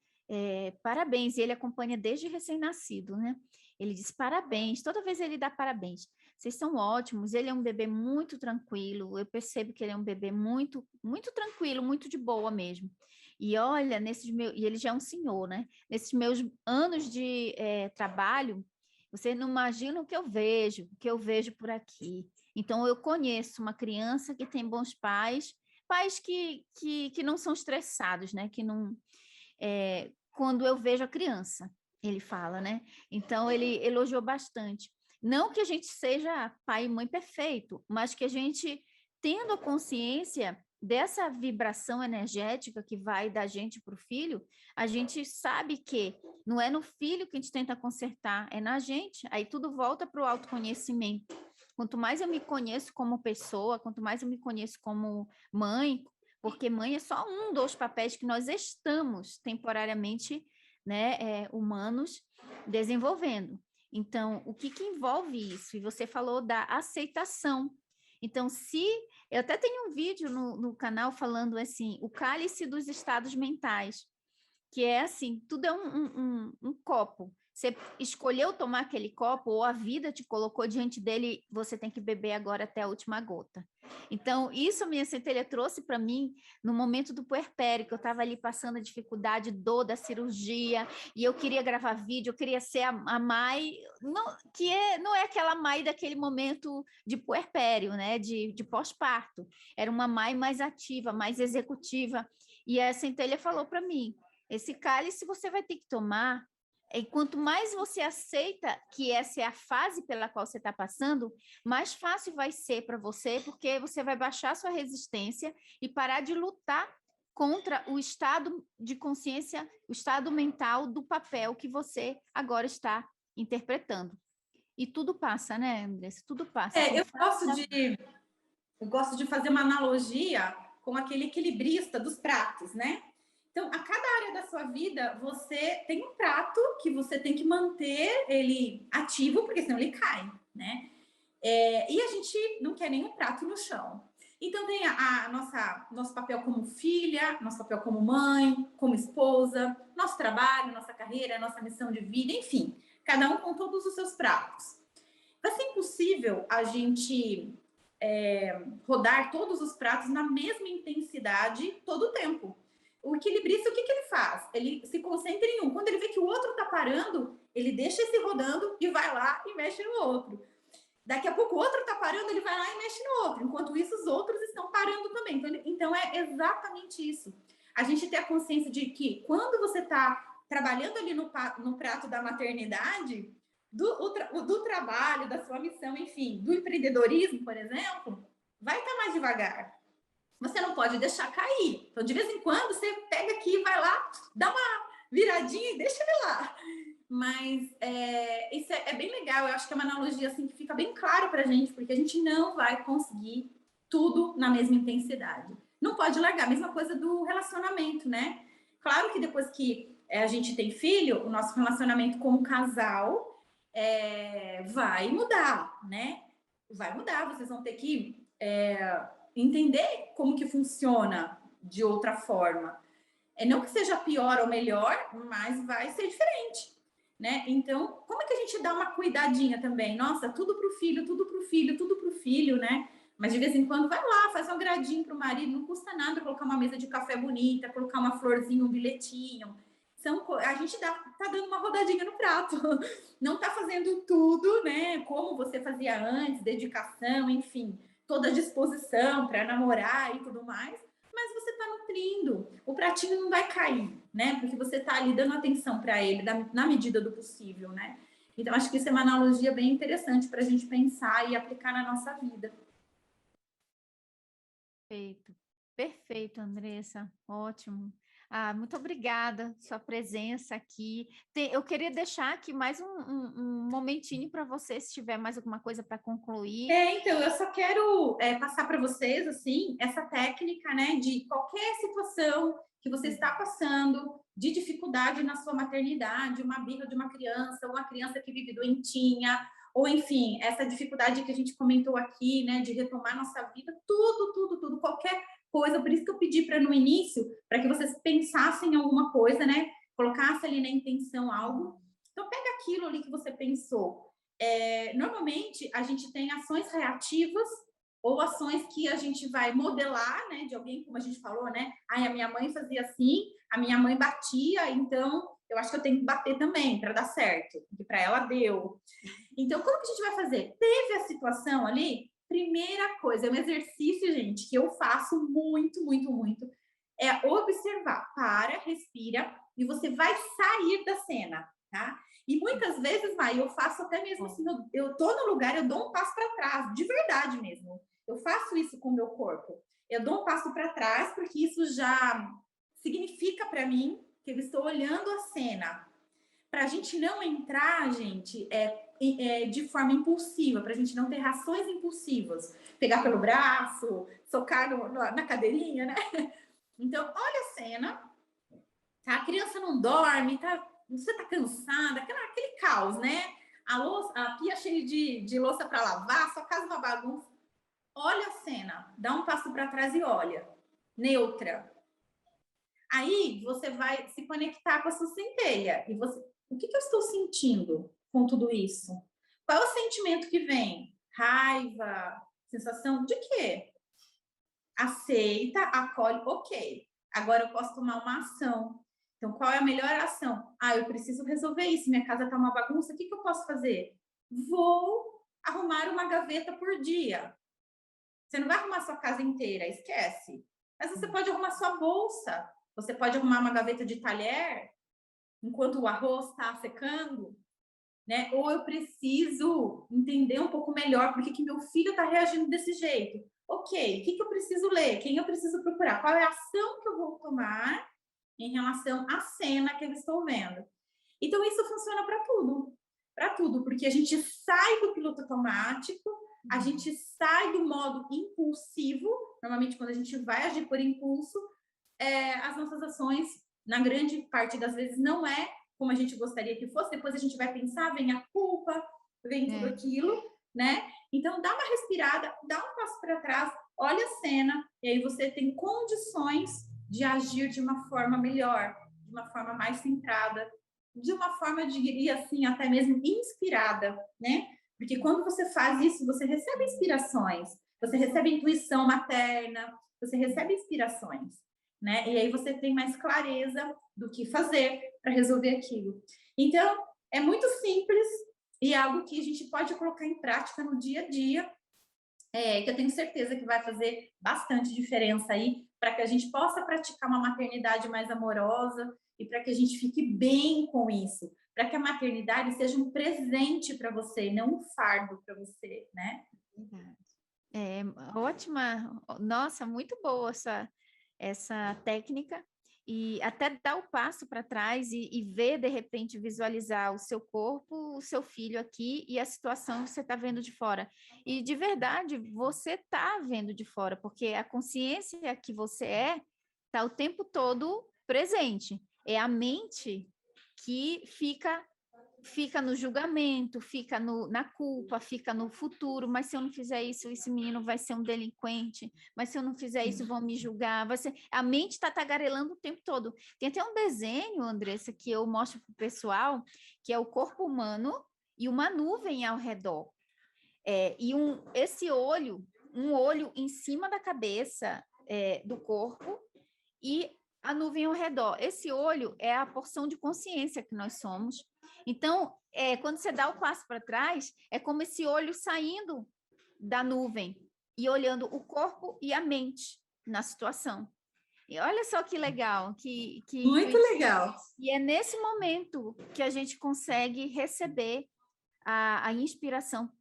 parabéns, e ele acompanha desde recém-nascido, né? Ele disse parabéns, toda vez ele dá parabéns. Vocês são ótimos, ele é um bebê muito tranquilo, eu percebo que ele é um bebê muito, muito tranquilo, muito de boa mesmo. E olha, e ele já é um senhor, né? Nesses meus anos de trabalho, você não imagina o que eu vejo por aqui. Então, eu conheço uma criança que tem bons pais, pais que não são estressados, né? Que não... quando eu vejo a criança, ele fala, né? Então, ele elogiou bastante. Não que a gente seja pai e mãe perfeito, mas que a gente, tendo a consciência dessa vibração energética que vai da gente para o filho, a gente sabe que não é no filho que a gente tenta consertar, é na gente. Aí tudo volta para o autoconhecimento. Quanto mais eu me conheço como pessoa, quanto mais eu me conheço como mãe, porque mãe é só um dos papéis que nós estamos temporariamente, né, humanos, desenvolvendo. Então, o que envolve isso? E você falou da aceitação. Então, eu até tenho um vídeo no canal falando assim, o cálice dos estados mentais, que é assim, tudo é um copo. Você escolheu tomar aquele copo, ou a vida te colocou diante dele, você tem que beber agora até a última gota. Então, isso a minha centelha trouxe para mim no momento do puerpério, que eu estava ali passando a dificuldade, dor da cirurgia, e eu queria gravar vídeo, eu queria ser a Mai, não é aquela Mai daquele momento de puerpério, né, de pós-parto. Era uma Mai mais ativa, mais executiva. E a centelha falou para mim, esse cálice você vai ter que tomar, e quanto mais você aceita que essa é a fase pela qual você está passando, mais fácil vai ser para você, porque você vai baixar sua resistência e parar de lutar contra o estado de consciência, o estado mental do papel que você agora está interpretando. E tudo passa, né, Andressa? Tudo passa. Eu gosto de fazer uma analogia com aquele equilibrista dos pratos, né? Então, a cada área da sua vida, você tem um prato que você tem que manter ele ativo, porque senão ele cai, né? E a gente não quer nenhum prato no chão. Então, tem nosso papel como filha, nosso papel como mãe, como esposa, nosso trabalho, nossa carreira, nossa missão de vida, enfim. Cada um com todos os seus pratos. Vai ser impossível a gente rodar todos os pratos na mesma intensidade todo o tempo. O equilibrista, o que ele faz? Ele se concentra em um. Quando ele vê que o outro está parando, ele deixa esse rodando e vai lá e mexe no outro. Daqui a pouco o outro está parando, ele vai lá e mexe no outro. Enquanto isso, os outros estão parando também. Então é exatamente isso. A gente ter a consciência de que quando você está trabalhando ali no prato da maternidade, do trabalho, da sua missão, enfim, do empreendedorismo, por exemplo, vai estar mais devagar. Você não pode deixar cair. Então, de vez em quando, você pega aqui, vai lá, dá uma viradinha e deixa ele lá. Mas isso é bem legal. Eu acho que é uma analogia assim, que fica bem claro para a gente, porque a gente não vai conseguir tudo na mesma intensidade. Não pode largar. A mesma coisa do relacionamento, né? Claro que depois que a gente tem filho, o nosso relacionamento como casal vai mudar, né? Vai mudar. Vocês vão ter que entender como que funciona de outra forma. Não que seja pior ou melhor, mas vai ser diferente, né? Então, como é que a gente dá uma cuidadinha também? Nossa, tudo pro filho, tudo pro filho, tudo pro filho, né? Mas de vez em quando vai lá, faz um agradinho pro marido, não custa nada colocar uma mesa de café bonita, colocar uma florzinha, um bilhetinho. A gente tá dando uma rodadinha no prato. Não tá fazendo tudo, né? Como você fazia antes, dedicação, enfim, toda a disposição para namorar e tudo mais, mas você está nutrindo. O pratinho não vai cair, né? Porque você está ali dando atenção para ele na medida do possível, né? Então, acho que isso é uma analogia bem interessante para a gente pensar e aplicar na nossa vida. Perfeito. Perfeito, Andressa. Ótimo. Muito obrigada, sua presença aqui. Eu queria deixar aqui mais um momentinho para você, se tiver mais alguma coisa para concluir. Então, eu só quero passar para vocês, assim, essa técnica, né, de qualquer situação que você está passando, de dificuldade na sua maternidade, uma birra de uma criança que vive doentinha, ou enfim, essa dificuldade que a gente comentou aqui, né, de retomar nossa vida, tudo, qualquer coisa. Por isso que eu pedi para no início, para que vocês pensassem em alguma coisa, né, colocassem ali na intenção algo. Então, pega aquilo ali que você pensou. Normalmente, a gente tem ações reativas ou ações que a gente vai modelar, né, de alguém, como a gente falou, né? A minha mãe fazia assim, a minha mãe batia, então eu acho que eu tenho que bater também para dar certo, porque para ela deu. Então, como que a gente vai fazer? Teve a situação ali, Primeira coisa, é um exercício, gente, que eu faço muito, muito, muito, é observar. Para, respira, e você vai sair da cena, tá? E muitas vezes, Mai, eu faço até mesmo assim, eu tô no lugar, eu dou um passo para trás, de verdade mesmo. Eu faço isso com o meu corpo. Eu dou um passo para trás, porque isso já significa para mim que eu estou olhando a cena. Para a gente não entrar, gente, de forma impulsiva, para a gente não ter reações impulsivas. Pegar pelo braço, socar na cadeirinha, né? Então, olha a cena, tá? A criança não dorme, tá? Você tá cansada, aquele caos, né? A pia cheia de louça para lavar, sua casa uma bagunça. Olha a cena, dá um passo para trás e olha. Neutra. Aí você vai se conectar com a sua centelha. E você, o que eu estou sentindo com tudo isso? Qual é o sentimento que vem? Raiva, sensação de quê? Aceita, acolhe, ok. Agora eu posso tomar uma ação. Então, qual é a melhor ação? Eu preciso resolver isso. Minha casa está uma bagunça. O que eu posso fazer? Vou arrumar uma gaveta por dia. Você não vai arrumar sua casa inteira, esquece. Mas você pode arrumar sua bolsa. Você pode arrumar uma gaveta de talher enquanto o arroz está secando, né? Ou eu preciso entender um pouco melhor por que meu filho está reagindo desse jeito. Ok, o que eu preciso ler? Quem eu preciso procurar? Qual é a ação que eu vou tomar em relação à cena que eu estou vendo? Então, isso funciona para tudo, porque a gente sai do piloto automático, a gente sai do modo impulsivo. Normalmente, quando a gente vai agir por impulso, as nossas ações, na grande parte das vezes, não é como a gente gostaria que fosse. Depois a gente vai pensar, vem a culpa, vem tudo aquilo, né? Então, dá uma respirada, dá um passo para trás, olha a cena, e aí você tem condições de agir de uma forma melhor, de uma forma mais centrada, de uma forma, eu diria assim, até mesmo inspirada, né? Porque quando você faz isso, você recebe inspirações, você recebe intuição materna, você recebe inspirações, né? E aí você tem mais clareza do que fazer para resolver aquilo. Então, é muito simples e é algo que a gente pode colocar em prática no dia a dia, que eu tenho certeza que vai fazer bastante diferença aí para que a gente possa praticar uma maternidade mais amorosa e para que a gente fique bem com isso, para que a maternidade seja um presente para você, não um fardo para você, né? É ótima, nossa, muito boa essa técnica, e até dar o passo para trás e ver, de repente, visualizar o seu corpo, o seu filho aqui e a situação que você está vendo de fora. E, de verdade, você está vendo de fora, porque a consciência que você está o tempo todo presente. É a mente que fica no julgamento, fica na culpa, fica no futuro, mas se eu não fizer isso, esse menino vai ser um delinquente, mas se eu não fizer isso, vão me julgar, vai ser... A mente está tagarelando o tempo todo. Tem até um desenho, Andressa, que eu mostro para o pessoal, que é o corpo humano e uma nuvem ao redor. E esse olho, um olho em cima da cabeça do corpo e a nuvem ao redor. Esse olho é a porção de consciência que nós somos. Então, quando você dá o passo para trás, é como esse olho saindo da nuvem e olhando o corpo e a mente na situação. E olha só que legal. Muito legal. E é nesse momento que a gente consegue receber a inspiração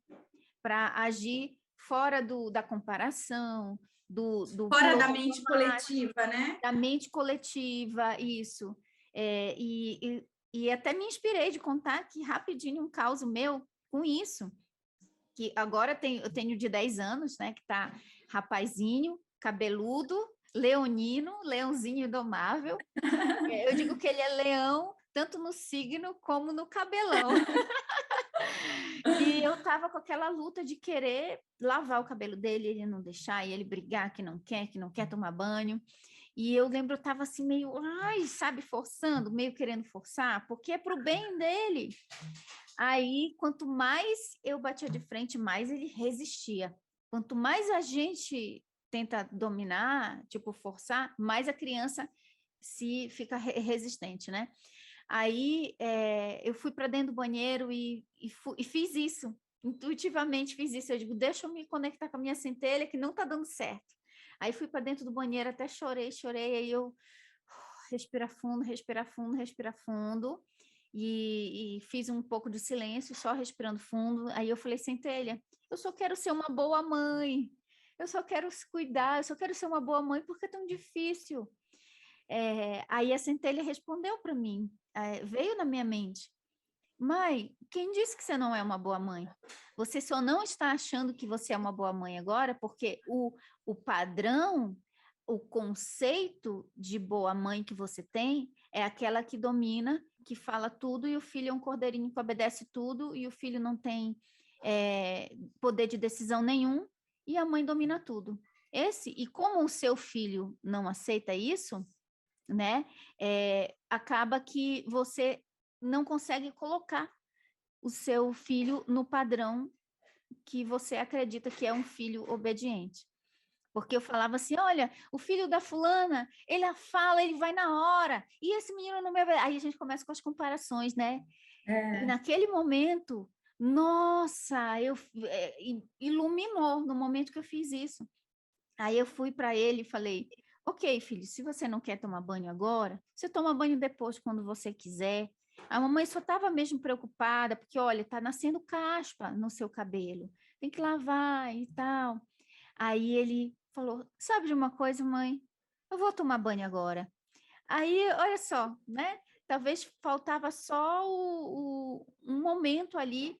para agir fora da comparação, fora da mente coletiva, né? Da mente coletiva, isso. E até me inspirei de contar aqui rapidinho um caso meu com isso, que agora eu tenho de 10 anos, né, que tá rapazinho, cabeludo, leonino, leãozinho indomável. Eu digo que ele é leão, tanto no signo como no cabelão. E eu estava com aquela luta de querer lavar o cabelo dele, ele não deixar, e ele brigar que não quer tomar banho. E eu lembro, eu estava assim meio, sabe, forçando, meio querendo forçar, porque é para o bem dele. Aí, quanto mais eu batia de frente, mais ele resistia. Quanto mais a gente tenta dominar, tipo, forçar, mais a criança fica resistente, né? Aí eu fui para dentro do banheiro e fiz isso. intuitivamente fiz isso. Eu digo, deixa eu me conectar com a minha centelha, que não está dando certo. Aí fui para dentro do banheiro, até chorei, aí eu respira fundo, respira fundo, respira fundo. E fiz um pouco de silêncio, só respirando fundo. Aí eu falei, centelha, eu só quero ser uma boa mãe. Eu só quero cuidar, eu só quero ser uma boa mãe porque é tão difícil. Aí a centelha respondeu para mim, veio na minha mente. Mãe, quem disse que você não é uma boa mãe? Você só não está achando que você é uma boa mãe agora porque o padrão, o conceito de boa mãe que você tem é aquela que domina, que fala tudo e o filho é um cordeirinho que obedece tudo e o filho não tem poder de decisão nenhum e a mãe domina tudo. E como o seu filho não aceita isso, né? Acaba que você não consegue colocar o seu filho no padrão que você acredita que é um filho obediente. Porque eu falava assim, olha, o filho da fulana, ele fala, ele vai na hora, e esse menino não me... Aí a gente começa com as comparações, né? E naquele momento, nossa, iluminou no momento que eu fiz isso. Aí eu fui para ele e falei, ok, filho, se você não quer tomar banho agora, você toma banho depois, quando você quiser. A mamãe só estava mesmo preocupada, porque, olha, está nascendo caspa no seu cabelo, tem que lavar e tal. Aí ele falou, sabe de uma coisa, mãe? Eu vou tomar banho agora. Aí, olha só, né? Talvez faltava só um momento ali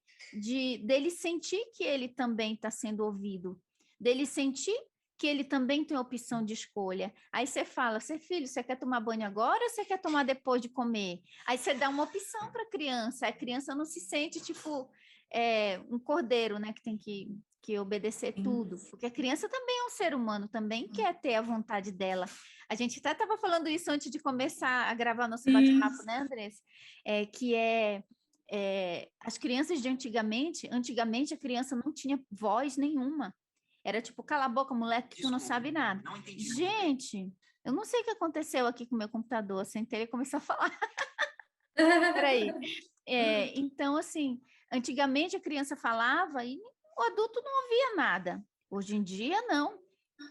dele sentir que ele também está sendo ouvido, dele sentir que ele também tem opção de escolha. Aí você fala, filho, você quer tomar banho agora ou você quer tomar depois de comer? Aí você dá uma opção para a criança. A criança não se sente tipo um cordeiro, né, que tem que obedecer tudo, porque a criança também é um ser humano, também quer ter a vontade dela. A gente até estava falando isso antes de começar a gravar nosso bate-papo, né, Andressa? As crianças de antigamente a criança não tinha voz nenhuma. Era tipo, cala a boca, moleque, que tu não sabe nada. Gente, eu não sei o que aconteceu aqui com o meu computador, sentei e começou a falar. Peraí. Então, assim, antigamente a criança falava e o adulto não ouvia nada. Hoje em dia, não.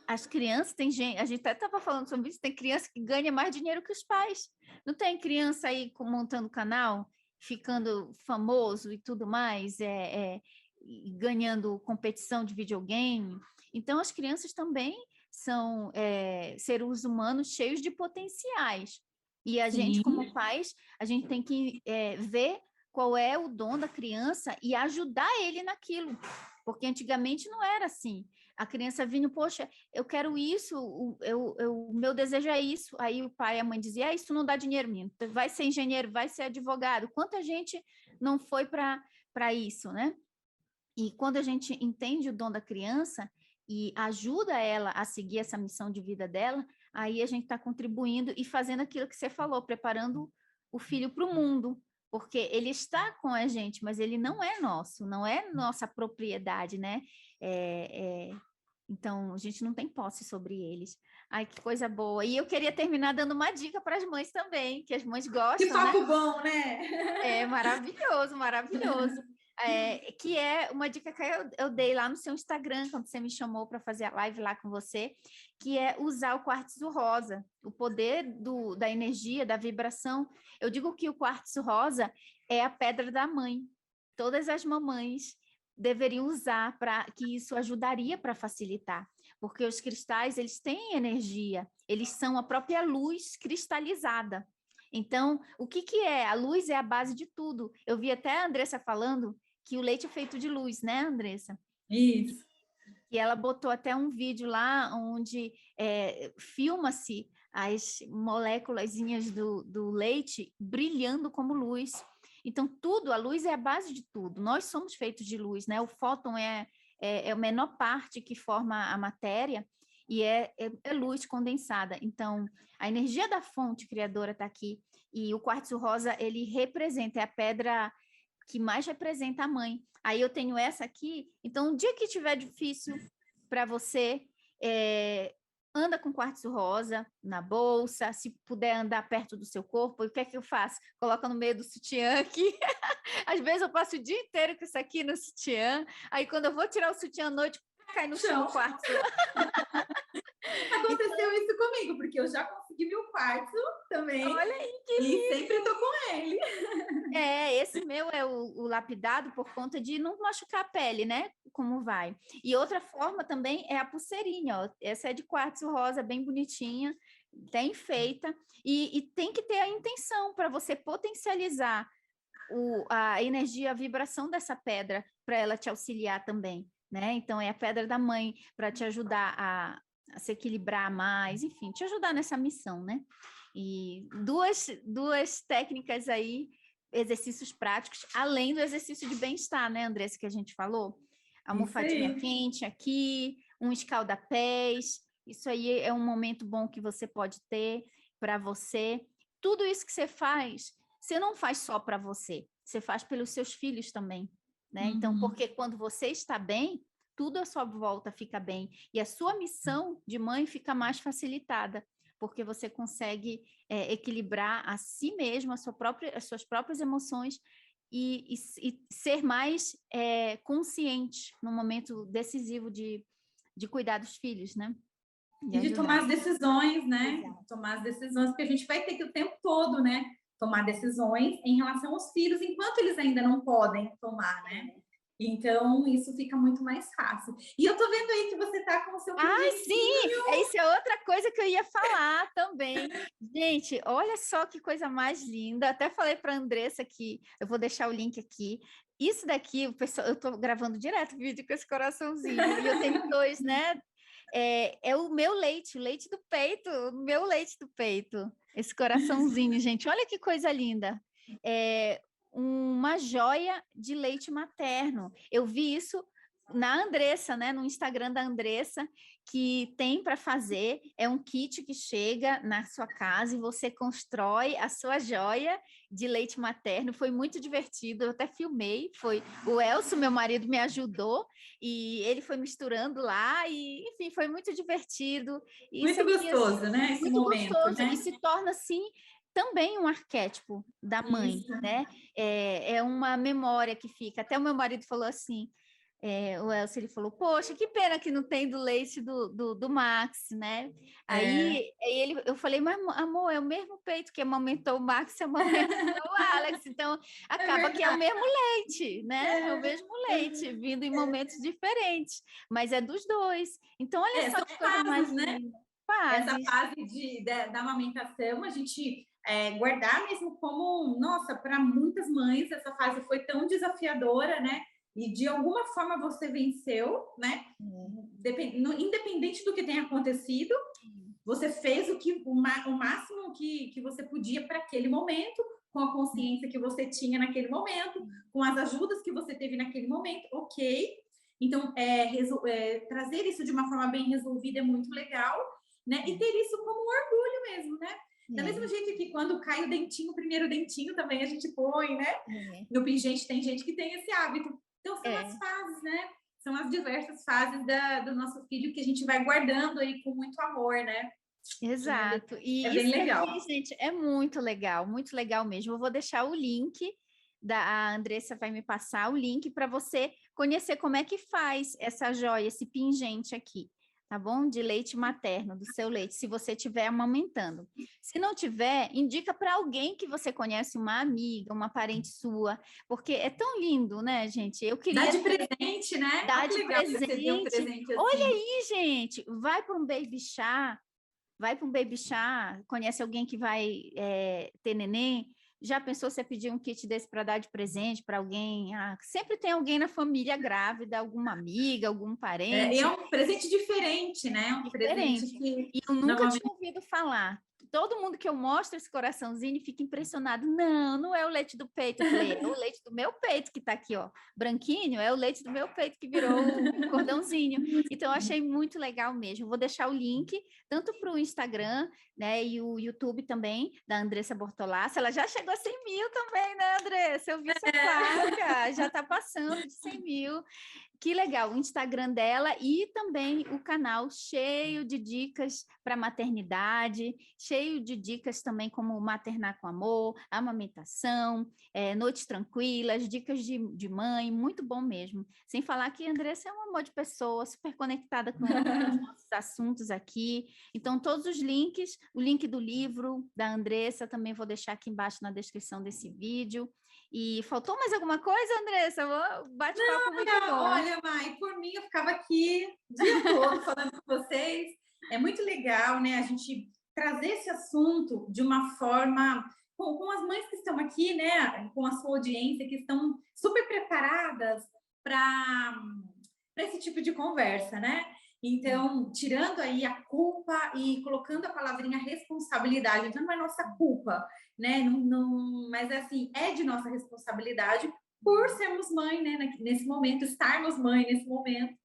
As crianças, tem gente, a gente até estava falando sobre isso, tem criança que ganha mais dinheiro que os pais. Não tem criança aí montando canal, ficando famoso e tudo mais, e ganhando competição de videogame. Então, as crianças também são seres humanos cheios de potenciais. E a gente, como pais, a gente tem que ver qual é o dom da criança e ajudar ele naquilo. Porque antigamente não era assim. A criança vinha, poxa, eu quero isso, o meu desejo é isso. Aí o pai e a mãe diziam, isso não dá dinheiro, menino. Vai ser engenheiro, vai ser advogado. Quanta gente não foi para isso, né? E quando a gente entende o dom da criança e ajuda ela a seguir essa missão de vida dela, aí a gente está contribuindo e fazendo aquilo que você falou, preparando o filho para o mundo, porque ele está com a gente, mas ele não é nosso, não é nossa propriedade, né? Então, a gente não tem posse sobre eles. Ai, que coisa boa. E eu queria terminar dando uma dica para as mães também, que as mães gostam, que papo bom, né? Maravilhoso, maravilhoso. Que é uma dica que eu dei lá no seu Instagram, quando você me chamou para fazer a live lá com você, que é usar o quartzo rosa, o poder da energia, da vibração. Eu digo que o quartzo rosa é a pedra da mãe. Todas as mamães deveriam usar que isso ajudaria para facilitar, porque os cristais, eles têm energia, eles são a própria luz cristalizada. Então, o que é? A luz é a base de tudo. Eu vi até a Andressa falando que o leite é feito de luz, né, Andressa? Isso. E ela botou até um vídeo lá onde filma-se as moléculazinhas do leite brilhando como luz. Então, a luz é a base de tudo. Nós somos feitos de luz, né? O fóton é a menor parte que forma a matéria e é luz condensada. Então, a energia da fonte criadora está aqui. E o quartzo rosa, ele representa, é a pedra que mais representa a mãe. Aí eu tenho essa aqui. Então, um dia que estiver difícil para você, anda com quartzo rosa na bolsa, se puder andar perto do seu corpo, o que é que eu faço? Coloca no meio do sutiã aqui, Às vezes eu passo o dia inteiro com isso aqui no sutiã, aí quando eu vou tirar o sutiã à noite, cai no chão o quartzo. Aconteceu isso comigo, porque eu já consegui meu quartzo também. Olha aí, que e lindo. sempre tô com ele. Esse meu é o lapidado por conta de não machucar a pele, né? Como vai. E outra forma também é a pulseirinha, ó. Essa é de quartzo rosa, bem bonitinha, bem feita. E tem que ter a intenção para você potencializar a energia, a vibração dessa pedra para ela te auxiliar também, né? Então, é a pedra da mãe para te ajudar a se equilibrar mais, enfim, te ajudar nessa missão, né? E duas técnicas aí, exercícios práticos, além do exercício de bem-estar, né, Andressa, que a gente falou? A almofadinha quente aqui, um escalda-pés, isso aí é um momento bom que você pode ter para você. Tudo isso que você faz, você não faz só para você faz pelos seus filhos também, né? Então, porque quando você está bem, tudo à sua volta fica bem. E a sua missão de mãe fica mais facilitada, porque você consegue equilibrar a si mesmo, as suas próprias emoções e ser mais consciente no momento decisivo de cuidar dos filhos, né? E de tomar as decisões, né? Exato. Tomar as decisões, porque a gente vai ter que o tempo todo, né? Tomar decisões em relação aos filhos, enquanto eles ainda não podem tomar, né? Então, isso fica muito mais fácil. E eu tô vendo aí que você tá com o seu... Ai, sim! Isso é outra coisa que eu ia falar também. Gente, olha só que coisa mais linda. Até falei para a Andressa que eu vou deixar o link aqui. Isso daqui, o pessoal, eu tô gravando direto vídeo com esse coraçãozinho. E eu tenho 2, né? É o meu leite, o leite do peito, o meu leite do peito. Esse coraçãozinho, gente. Olha que coisa linda. É uma joia de leite materno. Eu vi isso na Andressa, né, no Instagram da Andressa, que tem para fazer, é um kit que chega na sua casa e você constrói a sua joia de leite materno. Foi muito divertido, eu até filmei, foi o Elcio, meu marido, me ajudou e ele foi misturando lá e, enfim, foi muito divertido. Muito gostoso, né, esse muito momento, gostoso, né? E se torna, assim, também um arquétipo da mãe, Isso. né? É uma memória que fica. Até o meu marido falou assim, o Elcio, ele falou, poxa, que pena que não tem do leite do Max, né? Aí eu falei, mas amor, é o mesmo peito que amamentou o Max e amamentou o Alex, então acaba que é o mesmo leite, né? É o mesmo leite, vindo em momentos diferentes, mas é dos dois. Então, olha só que coisa fases, mais né? linda. Essa fase da amamentação, a gente guardar mesmo como, nossa, para muitas mães essa fase foi tão desafiadora, né? E de alguma forma você venceu, né? Independente do que tenha acontecido, você fez o máximo que você podia para aquele momento, com a consciência que você tinha naquele momento, com as ajudas que você teve naquele momento, ok. Então, trazer isso de uma forma bem resolvida é muito legal, né? E ter isso como um orgulho mesmo, né? Da mesma jeito que quando cai o dentinho, o primeiro dentinho também a gente põe, né? No pingente tem gente que tem esse hábito. Então, são as fases, né? São as diversas fases do nosso filho que a gente vai guardando aí com muito amor, né? Exato. E é bem isso legal. Aqui, gente, é muito legal mesmo. Eu vou deixar o link, a Andressa vai me passar o link para você conhecer como é que faz essa joia, esse pingente aqui, tá bom? De leite materno, do seu leite, se você estiver amamentando. Se não tiver, indica para alguém que você conhece, uma amiga, uma parente sua, porque é tão lindo, né, gente? Eu queria... Dá de presente, né? Dá de presente. Um presente assim. Olha aí, gente, vai para um baby chá, conhece alguém que vai ter neném, já pensou você pedir um kit desse para dar de presente para alguém? Sempre tem alguém na família grávida, alguma amiga, algum parente. E é um presente diferente, né? Um diferente. presente que... E eu nunca tinha ouvido falar. Todo mundo que eu mostro esse coraçãozinho fica impressionado. Não é o leite do peito. Eu falei, é o leite do meu peito que tá aqui, ó. Branquinho, é o leite do meu peito que virou um cordãozinho. Então, eu achei muito legal mesmo. Vou deixar o link, tanto para o Instagram, né, e o YouTube também, da Andressa Bortolassi. Ela já chegou a 100 mil também, né, Andressa? Eu vi essa placa, já tá passando de 100 mil. Que legal, o Instagram dela e também o canal cheio de dicas para maternidade, cheio de dicas também como maternar com amor, amamentação, noites tranquilas, dicas de mãe, muito bom mesmo. Sem falar que a Andressa é um amor de pessoa, super conectada com os nossos assuntos aqui. Então, todos os links, o link do livro da Andressa, também vou deixar aqui embaixo na descrição desse vídeo. E faltou mais alguma coisa, Andressa? Bate-papo muito bom. Olha, Mai, por mim eu ficava aqui o dia todo falando com vocês. É muito legal, né, a gente trazer esse assunto de uma forma com as mães que estão aqui, né, com a sua audiência, que estão super preparadas para esse tipo de conversa, né? Então, tirando aí a culpa e colocando a palavrinha responsabilidade, então não é nossa culpa, né? Mas assim, é de nossa responsabilidade por sermos mãe, né? Nesse momento, estarmos mãe nesse momento.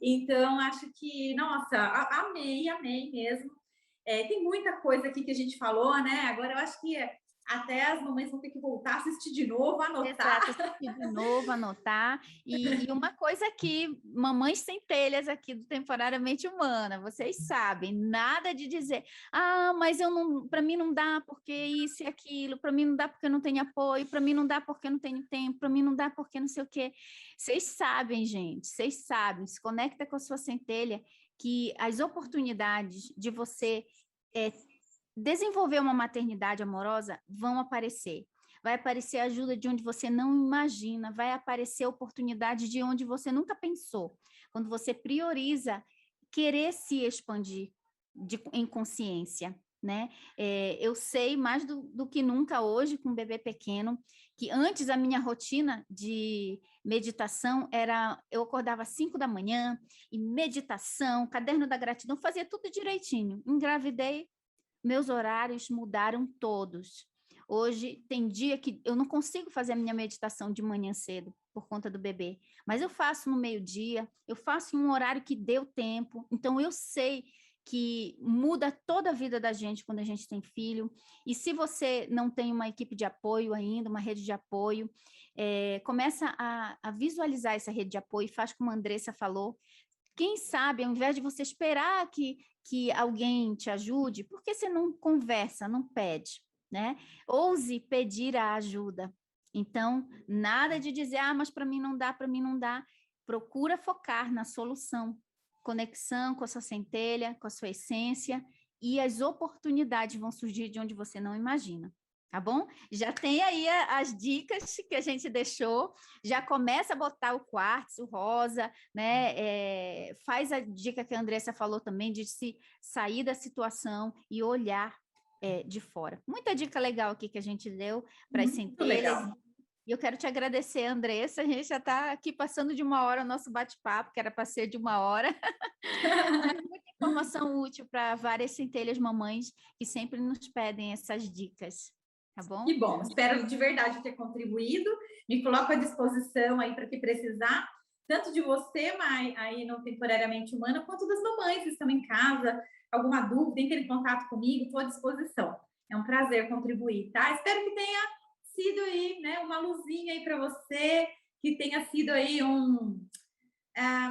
Então, acho que, nossa, amei mesmo. Tem muita coisa aqui que a gente falou, né? Agora eu acho que até as mamães vão ter que voltar a assistir de novo, anotar. Exato, assistir de novo, anotar. E uma coisa aqui, mamães sem telhas aqui do Temporariamente Humana, vocês sabem, nada de dizer, mas eu não, para mim não dá porque isso e aquilo, para mim não dá porque eu não tenho apoio, para mim não dá porque eu não tenho tempo, para mim não dá porque não sei o quê. Vocês sabem, gente, vocês sabem, se conecta com a sua centelha, que as oportunidades de você desenvolver uma maternidade amorosa vão aparecer. Vai aparecer ajuda de onde você não imagina, vai aparecer oportunidade de onde você nunca pensou. Quando você prioriza querer se expandir em consciência, né? Eu sei mais do que nunca hoje com um bebê pequeno, que antes a minha rotina de meditação era, eu acordava às 5 da manhã, e meditação, caderno da gratidão, fazia tudo direitinho. Engravidei, meus horários mudaram todos. Hoje tem dia que eu não consigo fazer a minha meditação de manhã cedo por conta do bebê, mas eu faço no meio-dia, eu faço em um horário que deu tempo, então eu sei que muda toda a vida da gente quando a gente tem filho, e se você não tem uma equipe de apoio ainda, uma rede de apoio, começa a visualizar essa rede de apoio, faz como a Andressa falou. Quem sabe, ao invés de você esperar que alguém te ajude, por que você não conversa, não pede, né? Ouse pedir a ajuda. Então, nada de dizer, mas para mim não dá, para mim não dá. Procura focar na solução. Conexão com a sua centelha, com a sua essência, e as oportunidades vão surgir de onde você não imagina. Tá bom? Já tem aí as dicas que a gente deixou, já começa a botar o quartzo, o rosa, né? Faz a dica que a Andressa falou também, de se sair da situação e olhar de fora. Muita dica legal aqui que a gente deu para as centelhas. E eu quero te agradecer, Andressa, a gente já está aqui passando de 1 hora o nosso bate-papo, que era para ser de 1 hora. Muita informação útil para várias centelhas mamães que sempre nos pedem essas dicas. Tá bom? Que bom, espero de verdade ter contribuído. Me coloco à disposição aí para que precisar, tanto de você, Mai, aí no Temporariamente Humana, quanto das mamães que estão em casa. Alguma dúvida, entre em contato comigo, estou à disposição. É um prazer contribuir, tá? Espero que tenha sido aí, né, uma luzinha aí para você, que tenha sido aí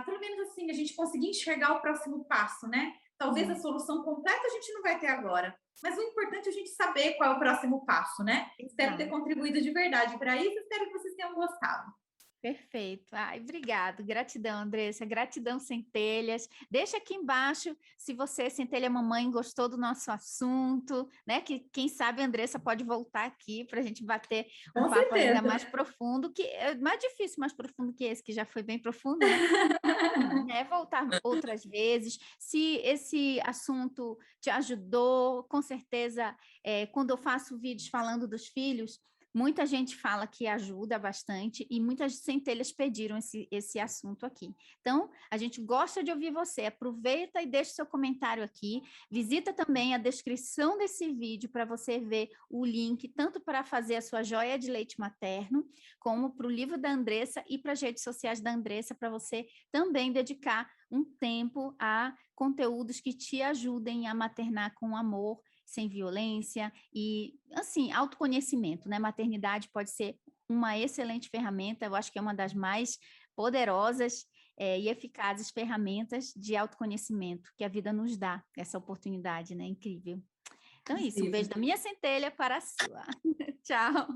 pelo menos assim, a gente conseguir enxergar o próximo passo, né? Talvez a solução completa a gente não vai ter agora, mas o importante é a gente saber qual é o próximo passo, né? Espero ter contribuído de verdade para isso, espero que vocês tenham gostado. Perfeito. Obrigado. Gratidão, Andressa. Gratidão, centelhas. Deixa aqui embaixo se você, centelha mamãe, gostou do nosso assunto, né? Que quem sabe a Andressa pode voltar aqui para a gente bater um papo ainda mais profundo, que é mais difícil, mais profundo que esse, que já foi bem profundo, né? Voltar outras vezes. Se esse assunto te ajudou, com certeza, quando eu faço vídeos falando dos filhos, muita gente fala que ajuda bastante e muitas centelhas pediram esse assunto aqui. Então, a gente gosta de ouvir você. Aproveita e deixa seu comentário aqui. Visita também a descrição desse vídeo para você ver o link, tanto para fazer a sua joia de leite materno, como para o livro da Andressa e para as redes sociais da Andressa, para você também dedicar um tempo a conteúdos que te ajudem a maternar com amor, sem violência e, assim, autoconhecimento, né? Maternidade pode ser uma excelente ferramenta, eu acho que é uma das mais poderosas e eficazes ferramentas de autoconhecimento que a vida nos dá, essa oportunidade, né? Incrível. Então é isso, um beijo da minha centelha para a sua. Tchau.